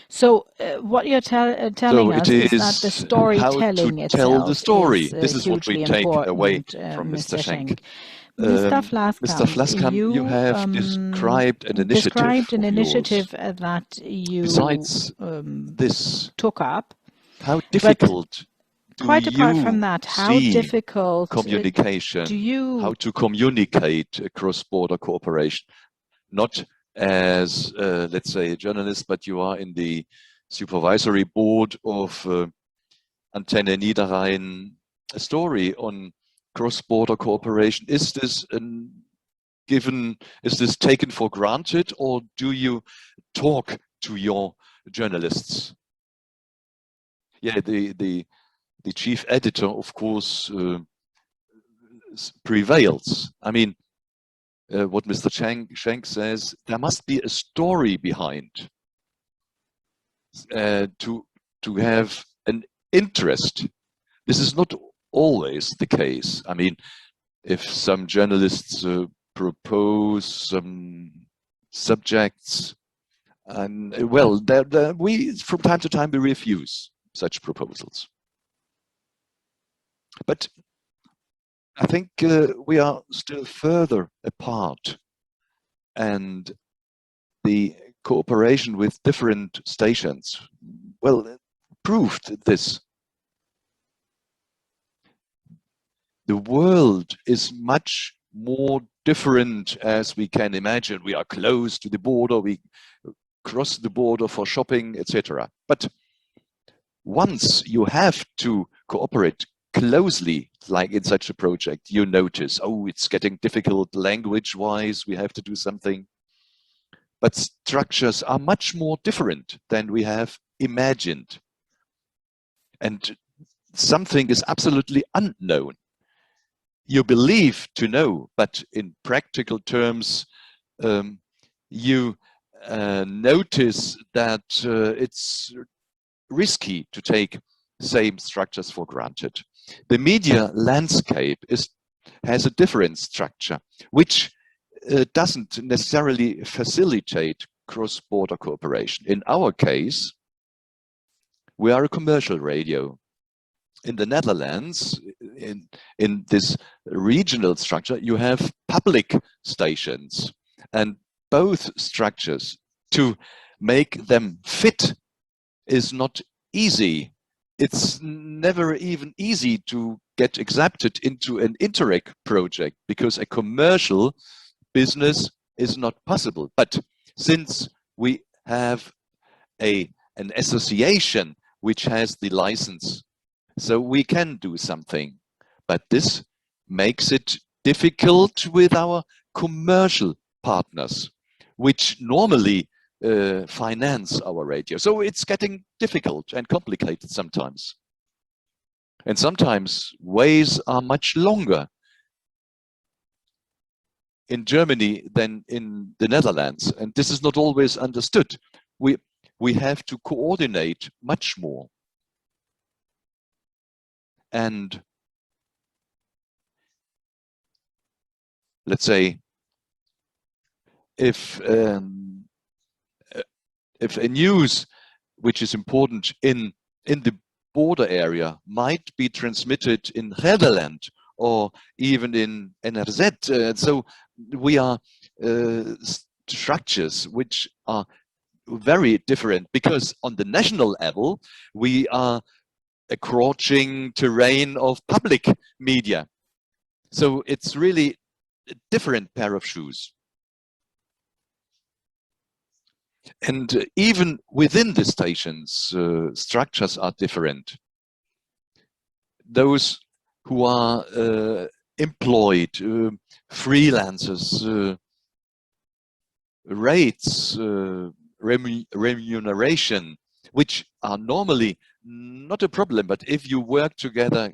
So what you're telling us is that the storytelling how to tell the story. Is, this is what we take away from Mr. Schenk. Mr. Flaskamp, you have described an initiative that you besides this took up. How difficult quite apart from that, how difficult communication, how to communicate cross-border cooperation, not as, let's say, a journalist, but you are in the supervisory board of Antenne Niederrhein, a story on cross-border cooperation. Is this is this taken for granted, or do you talk to your journalists? Yeah, the chief editor, of course, prevails. I mean, what Mr. Schenk says, there must be a story behind to have an interest. This is not always the case. I mean, if some journalists propose some subjects, and well, we from time to time we refuse such proposals. But I think we are still further apart, and the cooperation with different stations, well, proved this. The world is much more different as we can imagine. We are close to the border, we cross the border for shopping, etc. But once you have to cooperate closely, like in such a project, you notice, oh, it's getting difficult language-wise, we have to do something. But structures are much more different than we have imagined. And something is absolutely unknown. You believe to know, but in practical terms, you notice that it's risky to take same structures for granted. The media landscape has a different structure, which doesn't necessarily facilitate cross-border cooperation. In our case, we are a commercial radio. In the Netherlands, in this regional structure, you have public stations, and both structures, to make them fit is not easy. It's never even easy to get accepted into an Interreg project, because a commercial business is not possible. But since we have an association which has the license, so we can do something. But this makes it difficult with our commercial partners, which normally finance our radio. So it's getting difficult and complicated sometimes. And sometimes ways are much longer in Germany than in the Netherlands. And this is not always understood. We have to coordinate much more. And let's say, if a news which is important in the border area might be transmitted in Gelderland or even in NRZ. So we are structures which are very different, because on the national level we are a crouching terrain of public media. So it's really a different pair of shoes. And even within the stations, structures are different. Those who are employed, freelancers, rates, remuneration, which are normally not a problem, but if you work together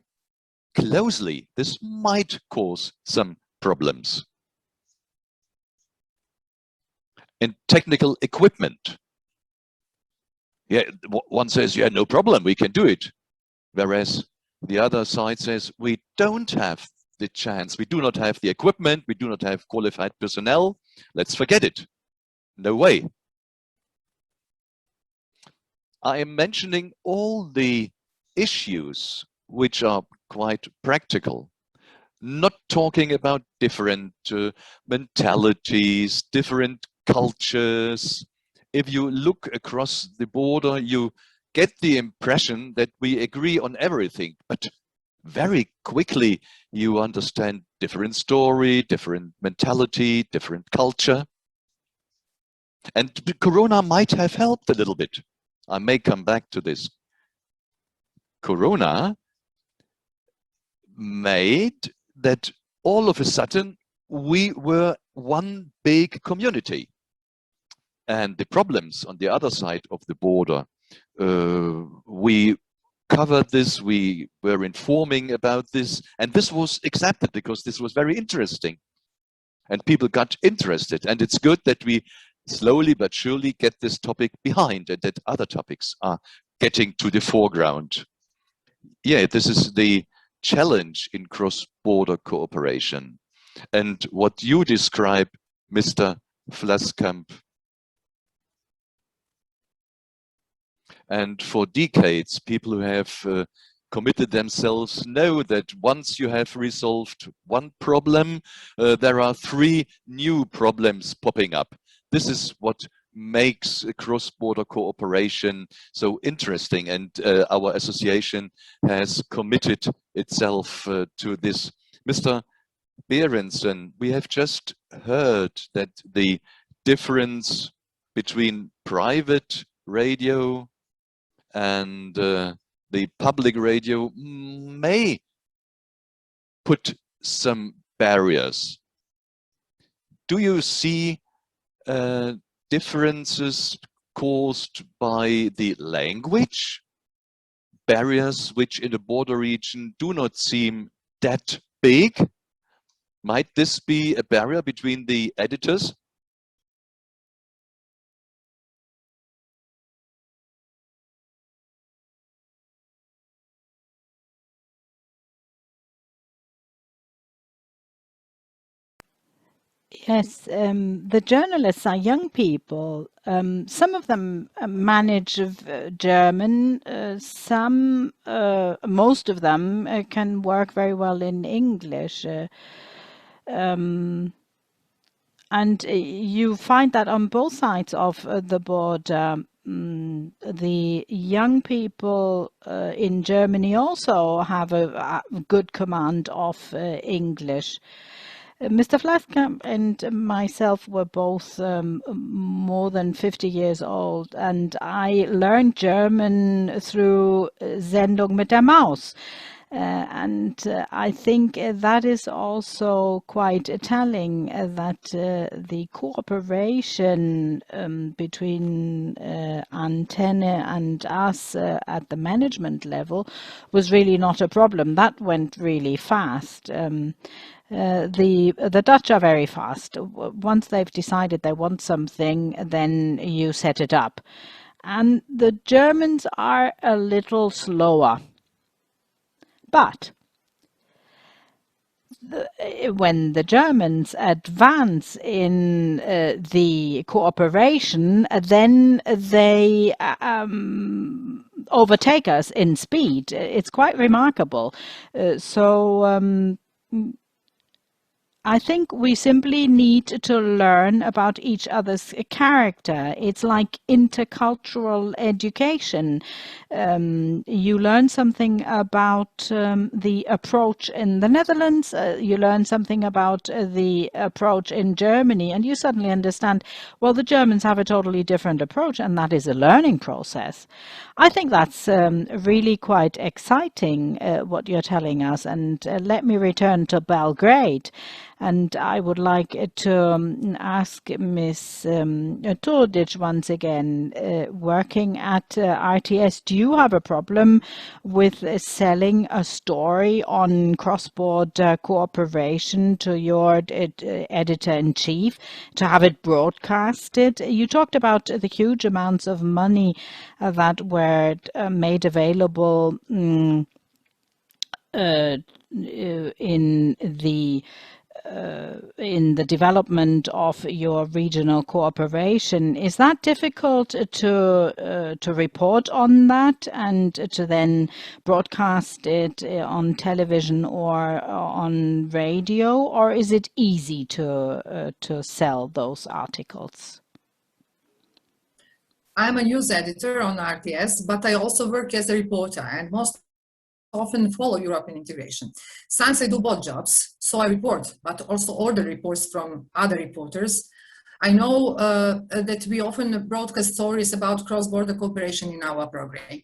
closely, this might cause some problems. And technical equipment. Yeah, one says, yeah, no problem, we can do it. Whereas the other side says, we don't have the chance, we do not have the equipment, we do not have qualified personnel, let's forget it. No way. I am mentioning all the issues which are quite practical, not talking about different mentalities, different cultures. If you look across the border, you get the impression that we agree on everything, but very quickly you understand different story, different mentality, different culture. And Corona might have helped a little bit. I may come back to this. Corona made that all of a sudden we were one big community. And the problems on the other side of the border, we covered this, we were informing about this, and this was accepted because this was very interesting. And people got interested, and it's good that we slowly but surely get this topic behind and that other topics are getting to the foreground. Yeah, this is the challenge in cross-border cooperation. And what you describe, Mr. Vlaskamp, and for decades, people who have committed themselves know that once you have resolved one problem, there are 3 new problems popping up. This is what makes cross-border cooperation so interesting, and our association has committed itself to this. Mr. Berenson, we have just heard that the difference between private radio and the public radio may put some barriers. Do you see differences caused by the language, barriers which in the border region do not seem that big? Might this be a barrier between the editors? Yes, the journalists are young people. Some of them manage German. Most of them can work very well in English. And you find that on both sides of the border. The young people in Germany also have a good command of English. Mr. Vlaskamp and myself were both more than 50 years old, and I learned German through Sendung mit der Maus. And I think that is also quite telling that the cooperation between Antenne and us at the management level was really not a problem. That went really fast. The Dutch are very fast. Once they've decided they want something, then you set it up. And the Germans are a little slower. But when the Germans advance in the cooperation, then they overtake us in speed. It's quite remarkable. I think we simply need to learn about each other's character. It's like intercultural education. You learn something about the approach in the Netherlands, you learn something about the approach in Germany, and you suddenly understand, well, the Germans have a totally different approach, and that is a learning process. I think that's really quite exciting, what you're telling us. And let me return to Belgrade. And I would like to ask Ms. Todic once again, working at RTS, do you have a problem with selling a story on cross-border cooperation to your editor-in-chief, to have it broadcasted? You talked about the huge amounts of money that were made available in the development of your regional cooperation. Is that difficult to report on that and to then broadcast it on television or on radio, or is it easy to sell those articles? I'm a news editor on RTS, but I also work as a reporter and most often follow European integration. Since I do both jobs, so I report, but also order reports from other reporters. I know that we often broadcast stories about cross-border cooperation in our program.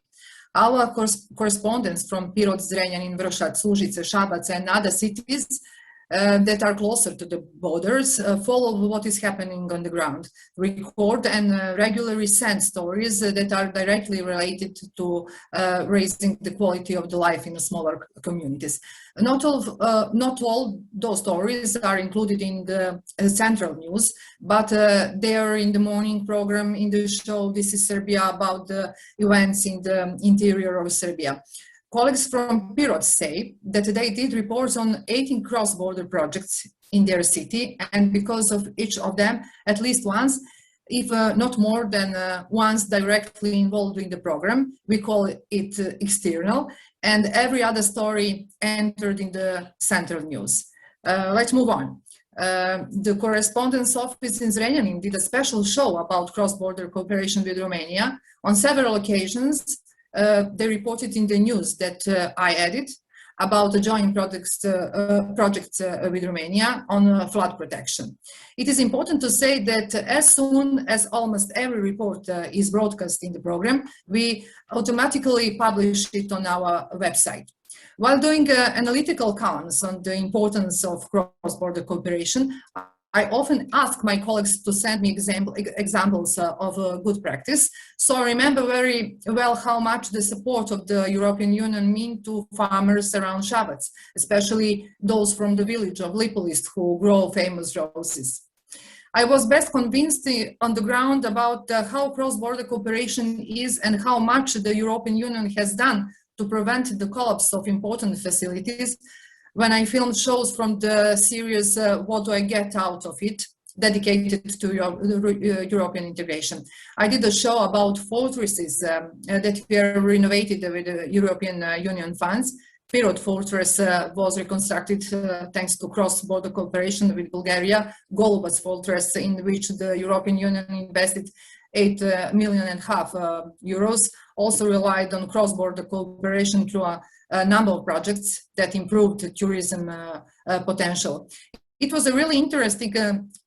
Our correspondents from Pirot, Zrenjanin, Vršac, Užice, Šabac and other cities that are closer to the borders follow what is happening on the ground, record and regularly send stories that are directly related to raising the quality of the life in the smaller communities. Not all those stories are included in the central news, but they are in the morning program, in the show This is Serbia, about the events in the interior of Serbia. Colleagues from Pirot say that they did reports on 18 cross-border projects in their city, and because of each of them, at least once, if not more than once directly involved in the program, we call it external, and every other story entered in the central news. Let's move on. The correspondence office in Zrenjanin did a special show about cross-border cooperation with Romania. On several occasions, they reported in the news that I added about the joint project with Romania on flood protection. It is important to say that as soon as almost every report is broadcast in the program, we automatically publish it on our website. While doing analytical columns on the importance of cross-border cooperation, I often ask my colleagues to send me examples of good practice. So I remember very well how much the support of the European Union mean to farmers around Šabac, especially those from the village of Lipolist who grow famous roses. I was best convinced on the ground about how cross-border cooperation is and how much the European Union has done to prevent the collapse of important facilities when I filmed shows from the series What Do I Get Out of It, dedicated to European integration. I did a show about fortresses that were renovated with the European Union funds. Pirot fortress was reconstructed thanks to cross-border cooperation with Bulgaria. Golubac fortress, in which the European Union invested €8.5 million, also relied on cross-border cooperation through a number of projects that improved tourism potential. It was a really interesting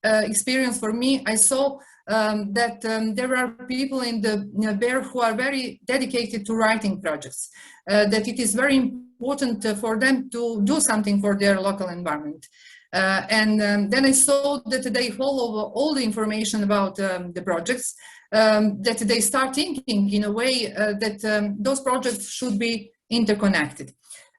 experience for me. I saw that there are people in the BER who are very dedicated to writing projects, that it is very important for them to do something for their local environment. Then I saw that they follow all the information about the projects, that they start thinking in a way that those projects should be interconnected,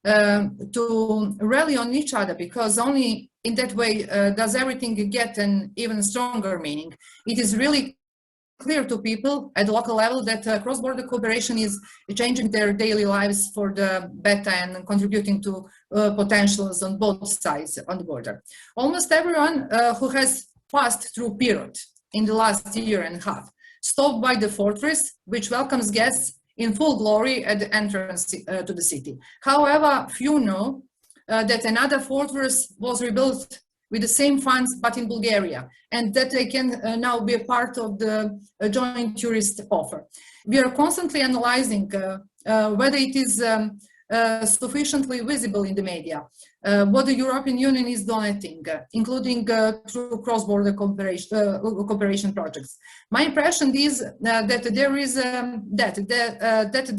to rally on each other, because only in that way does everything get an even stronger meaning. It is really clear to people at the local level that cross-border cooperation is changing their daily lives for the better and contributing to potentials on both sides on the border. Almost everyone who has passed through Pirot in the last year and a half stopped by the fortress, which welcomes guests in full glory at the entrance to the city. However, few know that another fortress was rebuilt with the same funds, but in Bulgaria, and that they can now be a part of the joint tourist offer. We are constantly analyzing whether it is sufficiently visible in the media, what the European Union is donating, including through cross-border cooperation projects. My impression is that there is that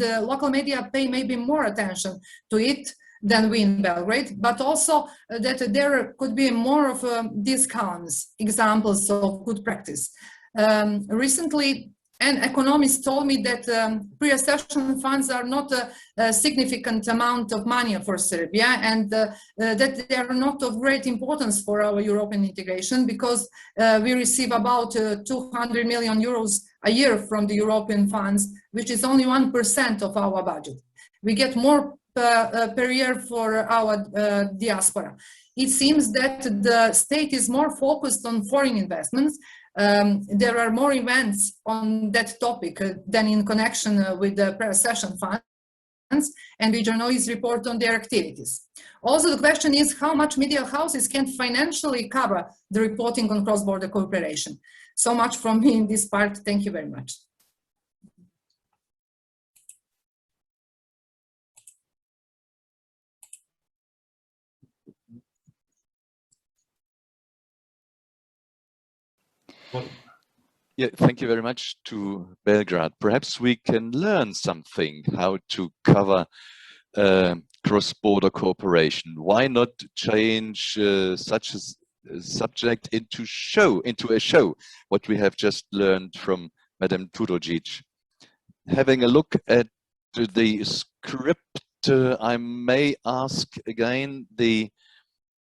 the local media pay maybe more attention to it than we in Belgrade, but also that there could be more of discounts, examples of good practice. Recently, an economist told me that pre-accession funds are not a significant amount of money for Serbia, and that they are not of great importance for our European integration, because we receive about 200 million euros a year from the European funds, which is only 1% of our budget. We get more per year for our diaspora. It seems that the state is more focused on foreign investments. There are more events on that topic than in connection with the pre-accession funds, and the journalists report on their activities. Also, the question is how much media houses can financially cover the reporting on cross-border cooperation. So much from me in this part. Thank you very much. Yeah, thank you very much to Belgrade. Perhaps we can learn something how to cover cross-border cooperation. Why not change such a subject into a show, what we have just learned from Madam Tudojic. Having a look at the script, I may ask again the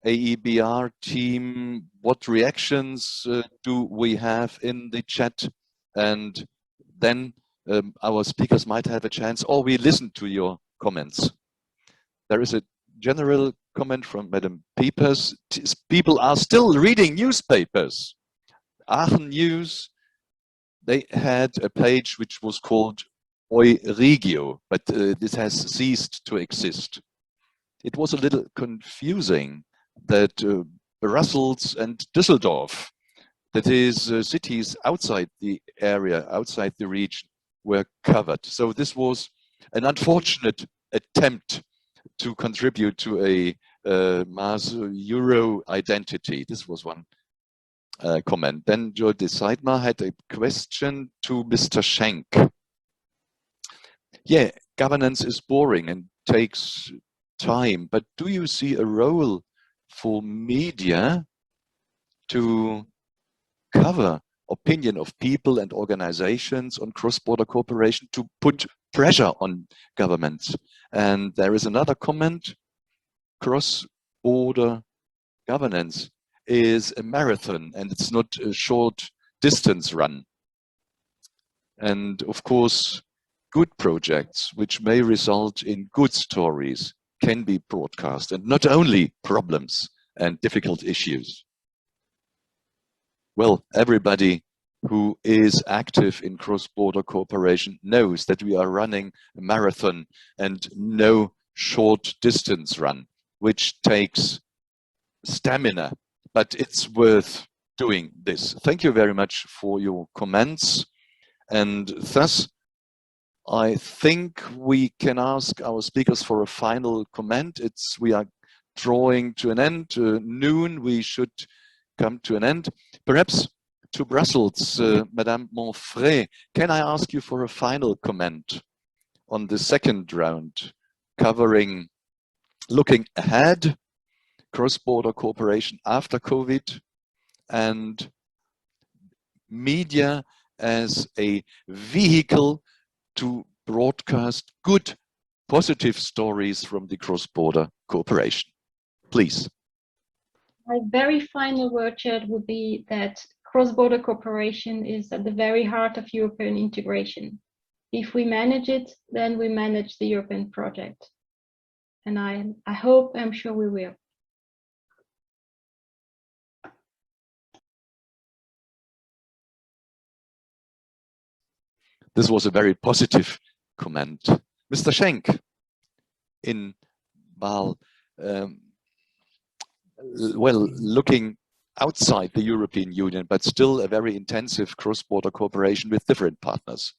AEBR team, what reactions do we have in the chat? And then our speakers might have a chance, or we listen to your comments. There is a general comment from Madam Peepers. People are still reading newspapers. Aachen News, they had a page which was called Oi Regio, but this has ceased to exist. It was a little confusing that Brussels and Düsseldorf, that is cities outside the area, outside the region, were covered. So this was an unfortunate attempt to contribute to a mass Euro identity. This was one comment. Then Jody Seidmar had a question to Mr. Schenk. Yeah, governance is boring and takes time, but do you see a role for media to cover opinion of people and organizations on cross-border cooperation, to put pressure on governments? And there is another comment: cross-border governance is a marathon and it's not a short distance run. And of course, good projects which may result in good stories can be broadcast, and not only problems and difficult issues. Well, everybody who is active in cross-border cooperation knows that we are running a marathon and no short distance run, which takes stamina, but it's worth doing this. Thank you very much for your comments. And thus, I think we can ask our speakers for a final comment. We are drawing to an end. Noon, we should come to an end. Perhaps to Brussels, Madame Monfray, can I ask you for a final comment on the second round, covering, looking ahead, cross-border cooperation after COVID, and media as a vehicle to broadcast good, positive stories from the cross-border cooperation. Please. My very final word, Chair, would be that cross-border cooperation is at the very heart of European integration. If we manage it, then we manage the European project. And I hope, I'm sure we will. This was a very positive comment. Mr. Schenk in Basel, well, looking outside the European Union, but still a very intensive cross-border cooperation with different partners.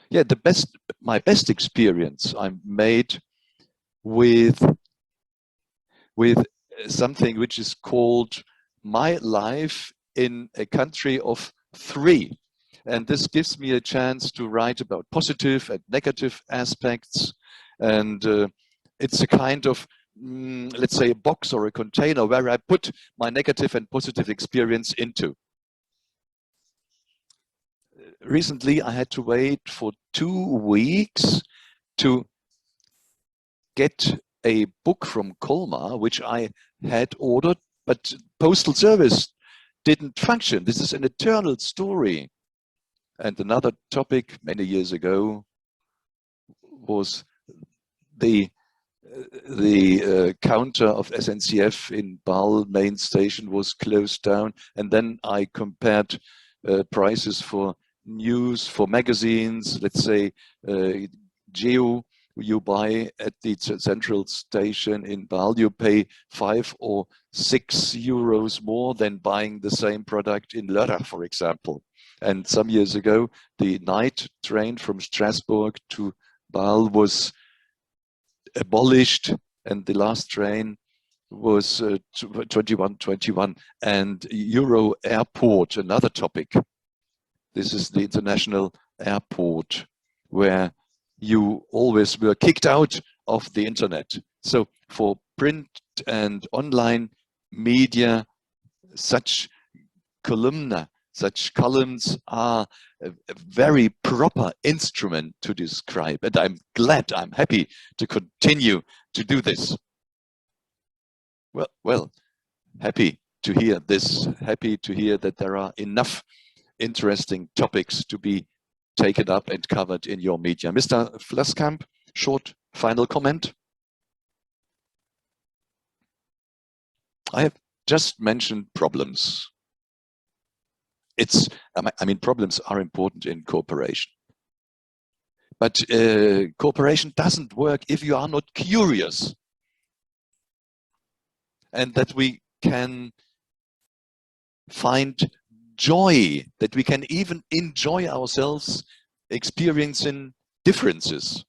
Yeah, my best experience I made with something which is called My Life in a Country of Three. And this gives me a chance to write about positive and negative aspects. And it's a kind of, let's say, a box or a container where I put my negative and positive experience into. Recently, I had to wait for 2 weeks to get a book from Colmar, which I had ordered, but postal service didn't function. This is an eternal story. And another topic many years ago was the counter of SNCF in Basel main station was closed down. And then I compared prices for news, for magazines, let's say Geo, you buy at the central station in Basel, you pay 5 or 6 euros more than buying the same product in Lörrach, for example. And some years ago, the night train from Strasbourg to Basel was abolished, and the last train was 2121. And Euro Airport, another topic. This is the international airport where you always were kicked out of the internet. So for print and online media, such columns are a very proper instrument to describe. And I'm glad, I'm happy to continue to do this. Well, happy to hear this, happy to hear that there are enough interesting topics to be taken up and covered in your media. Mr. Vlaskamp, short final comment. I have just mentioned problems. I mean, problems are important in cooperation. But cooperation doesn't work if you are not curious. And that we can find joy, that we can even enjoy ourselves experiencing differences.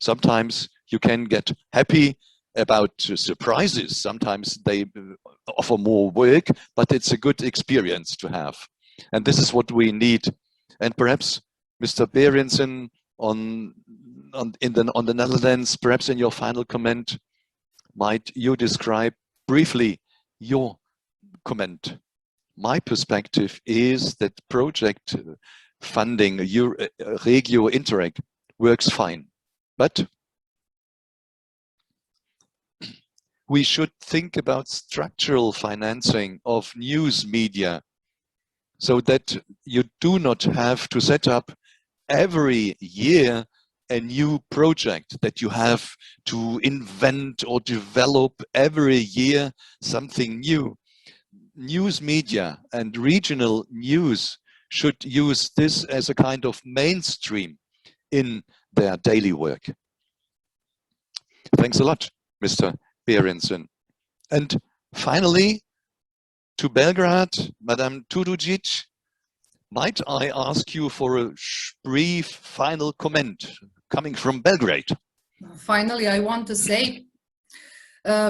Sometimes you can get happy about surprises. Sometimes they offer more work, but it's a good experience to have. And this is what we need. And perhaps, Mr. Berendsen, on the Netherlands, perhaps in your final comment, might you describe briefly your comment? My perspective is that project funding, Regio Interreg, works fine. But we should think about structural financing of news media so that you do not have to set up every year a new project, that you have to invent or develop every year something new. News media and regional news should use this as a kind of mainstream in their daily work. Thanks a lot, Mr. Berendsen. And finally, to Belgrade, Madame Tudujic, might I ask you for a brief final comment coming from Belgrade? Finally, I want to say,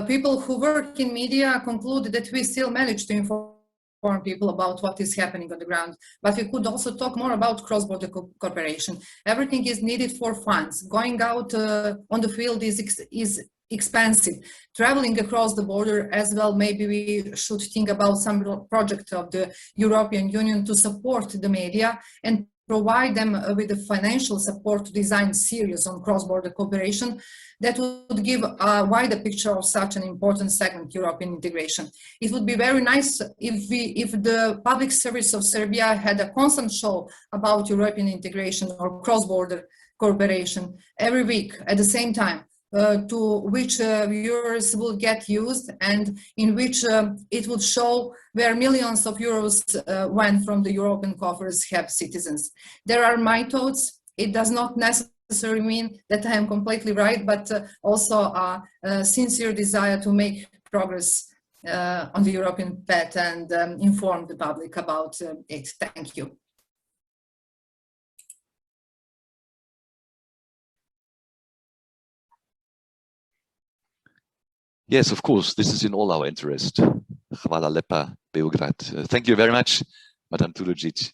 people who work in media conclude that we still manage to inform people about what is happening on the ground, but we could also talk more about cross-border cooperation. Everything is needed for funds. Going out on the field is expensive. Traveling across the border as well, maybe we should think about some project of the European Union to support the media and provide them with the financial support to design series on cross-border cooperation that would give a wider picture of such an important segment, European integration. It would be very nice if the public service of Serbia had a constant show about European integration or cross-border cooperation every week at the same time, to which viewers will get used and in which it would show where millions of euros went from the European coffers have citizens. There are my thoughts. it does not necessarily mean that I am completely right, but also a sincere desire to make progress on the European path and inform the public about it. Thank you. Yes, of course, this is in all our interest. Hvala lepa, Beograd. Thank you very much, Madam Tulogic.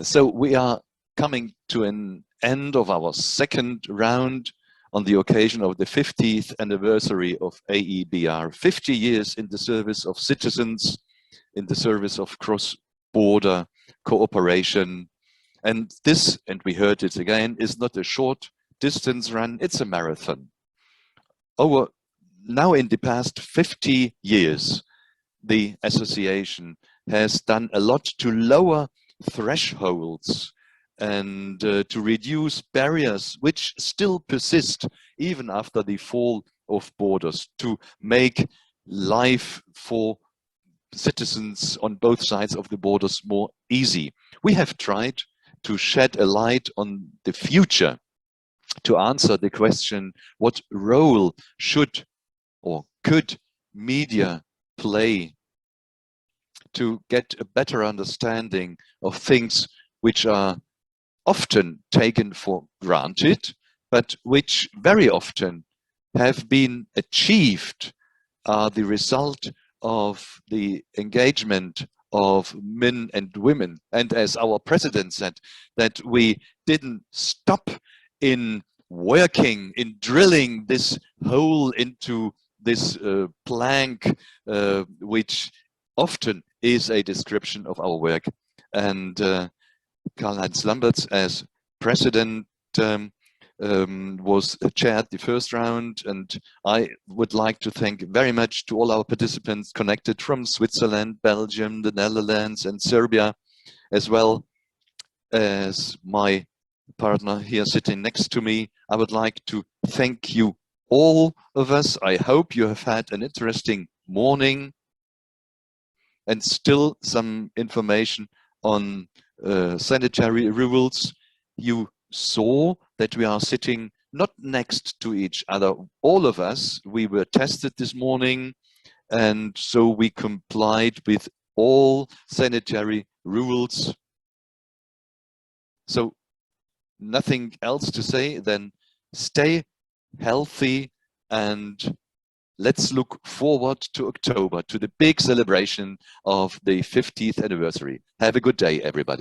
So we are coming to an end of our second round on the occasion of the 50th anniversary of AEBR, 50 years in the service of citizens, in the service of cross-border cooperation. And this, and we heard it again, is not a short distance run, it's a marathon. Now in the past 50 years, the association has done a lot to lower thresholds and to reduce barriers which still persist even after the fall of borders, to make life for citizens on both sides of the borders more easy. We have tried to shed a light on the future, to answer the question, what role should or could media play to get a better understanding of things which are often taken for granted, but which very often have been achieved, are the result of the engagement of men and women. And as our president said, that we didn't stop in working, in drilling this hole into this plank, which often is a description of our work. And Karl-Heinz Lambertz, as president, was chaired the first round, and I would like to thank very much to all our participants connected from Switzerland, Belgium, the Netherlands, and Serbia, as well as my partner here sitting next to me. I would like to thank you all of us. I hope you have had an interesting morning and still some information on sanitary rules. You saw that we are sitting not next to each other. All of us, we were tested this morning, and so we complied with all sanitary rules. So nothing else to say than stay healthy, and let's look forward to October, to the big celebration of the 50th anniversary. Have a good day, everybody.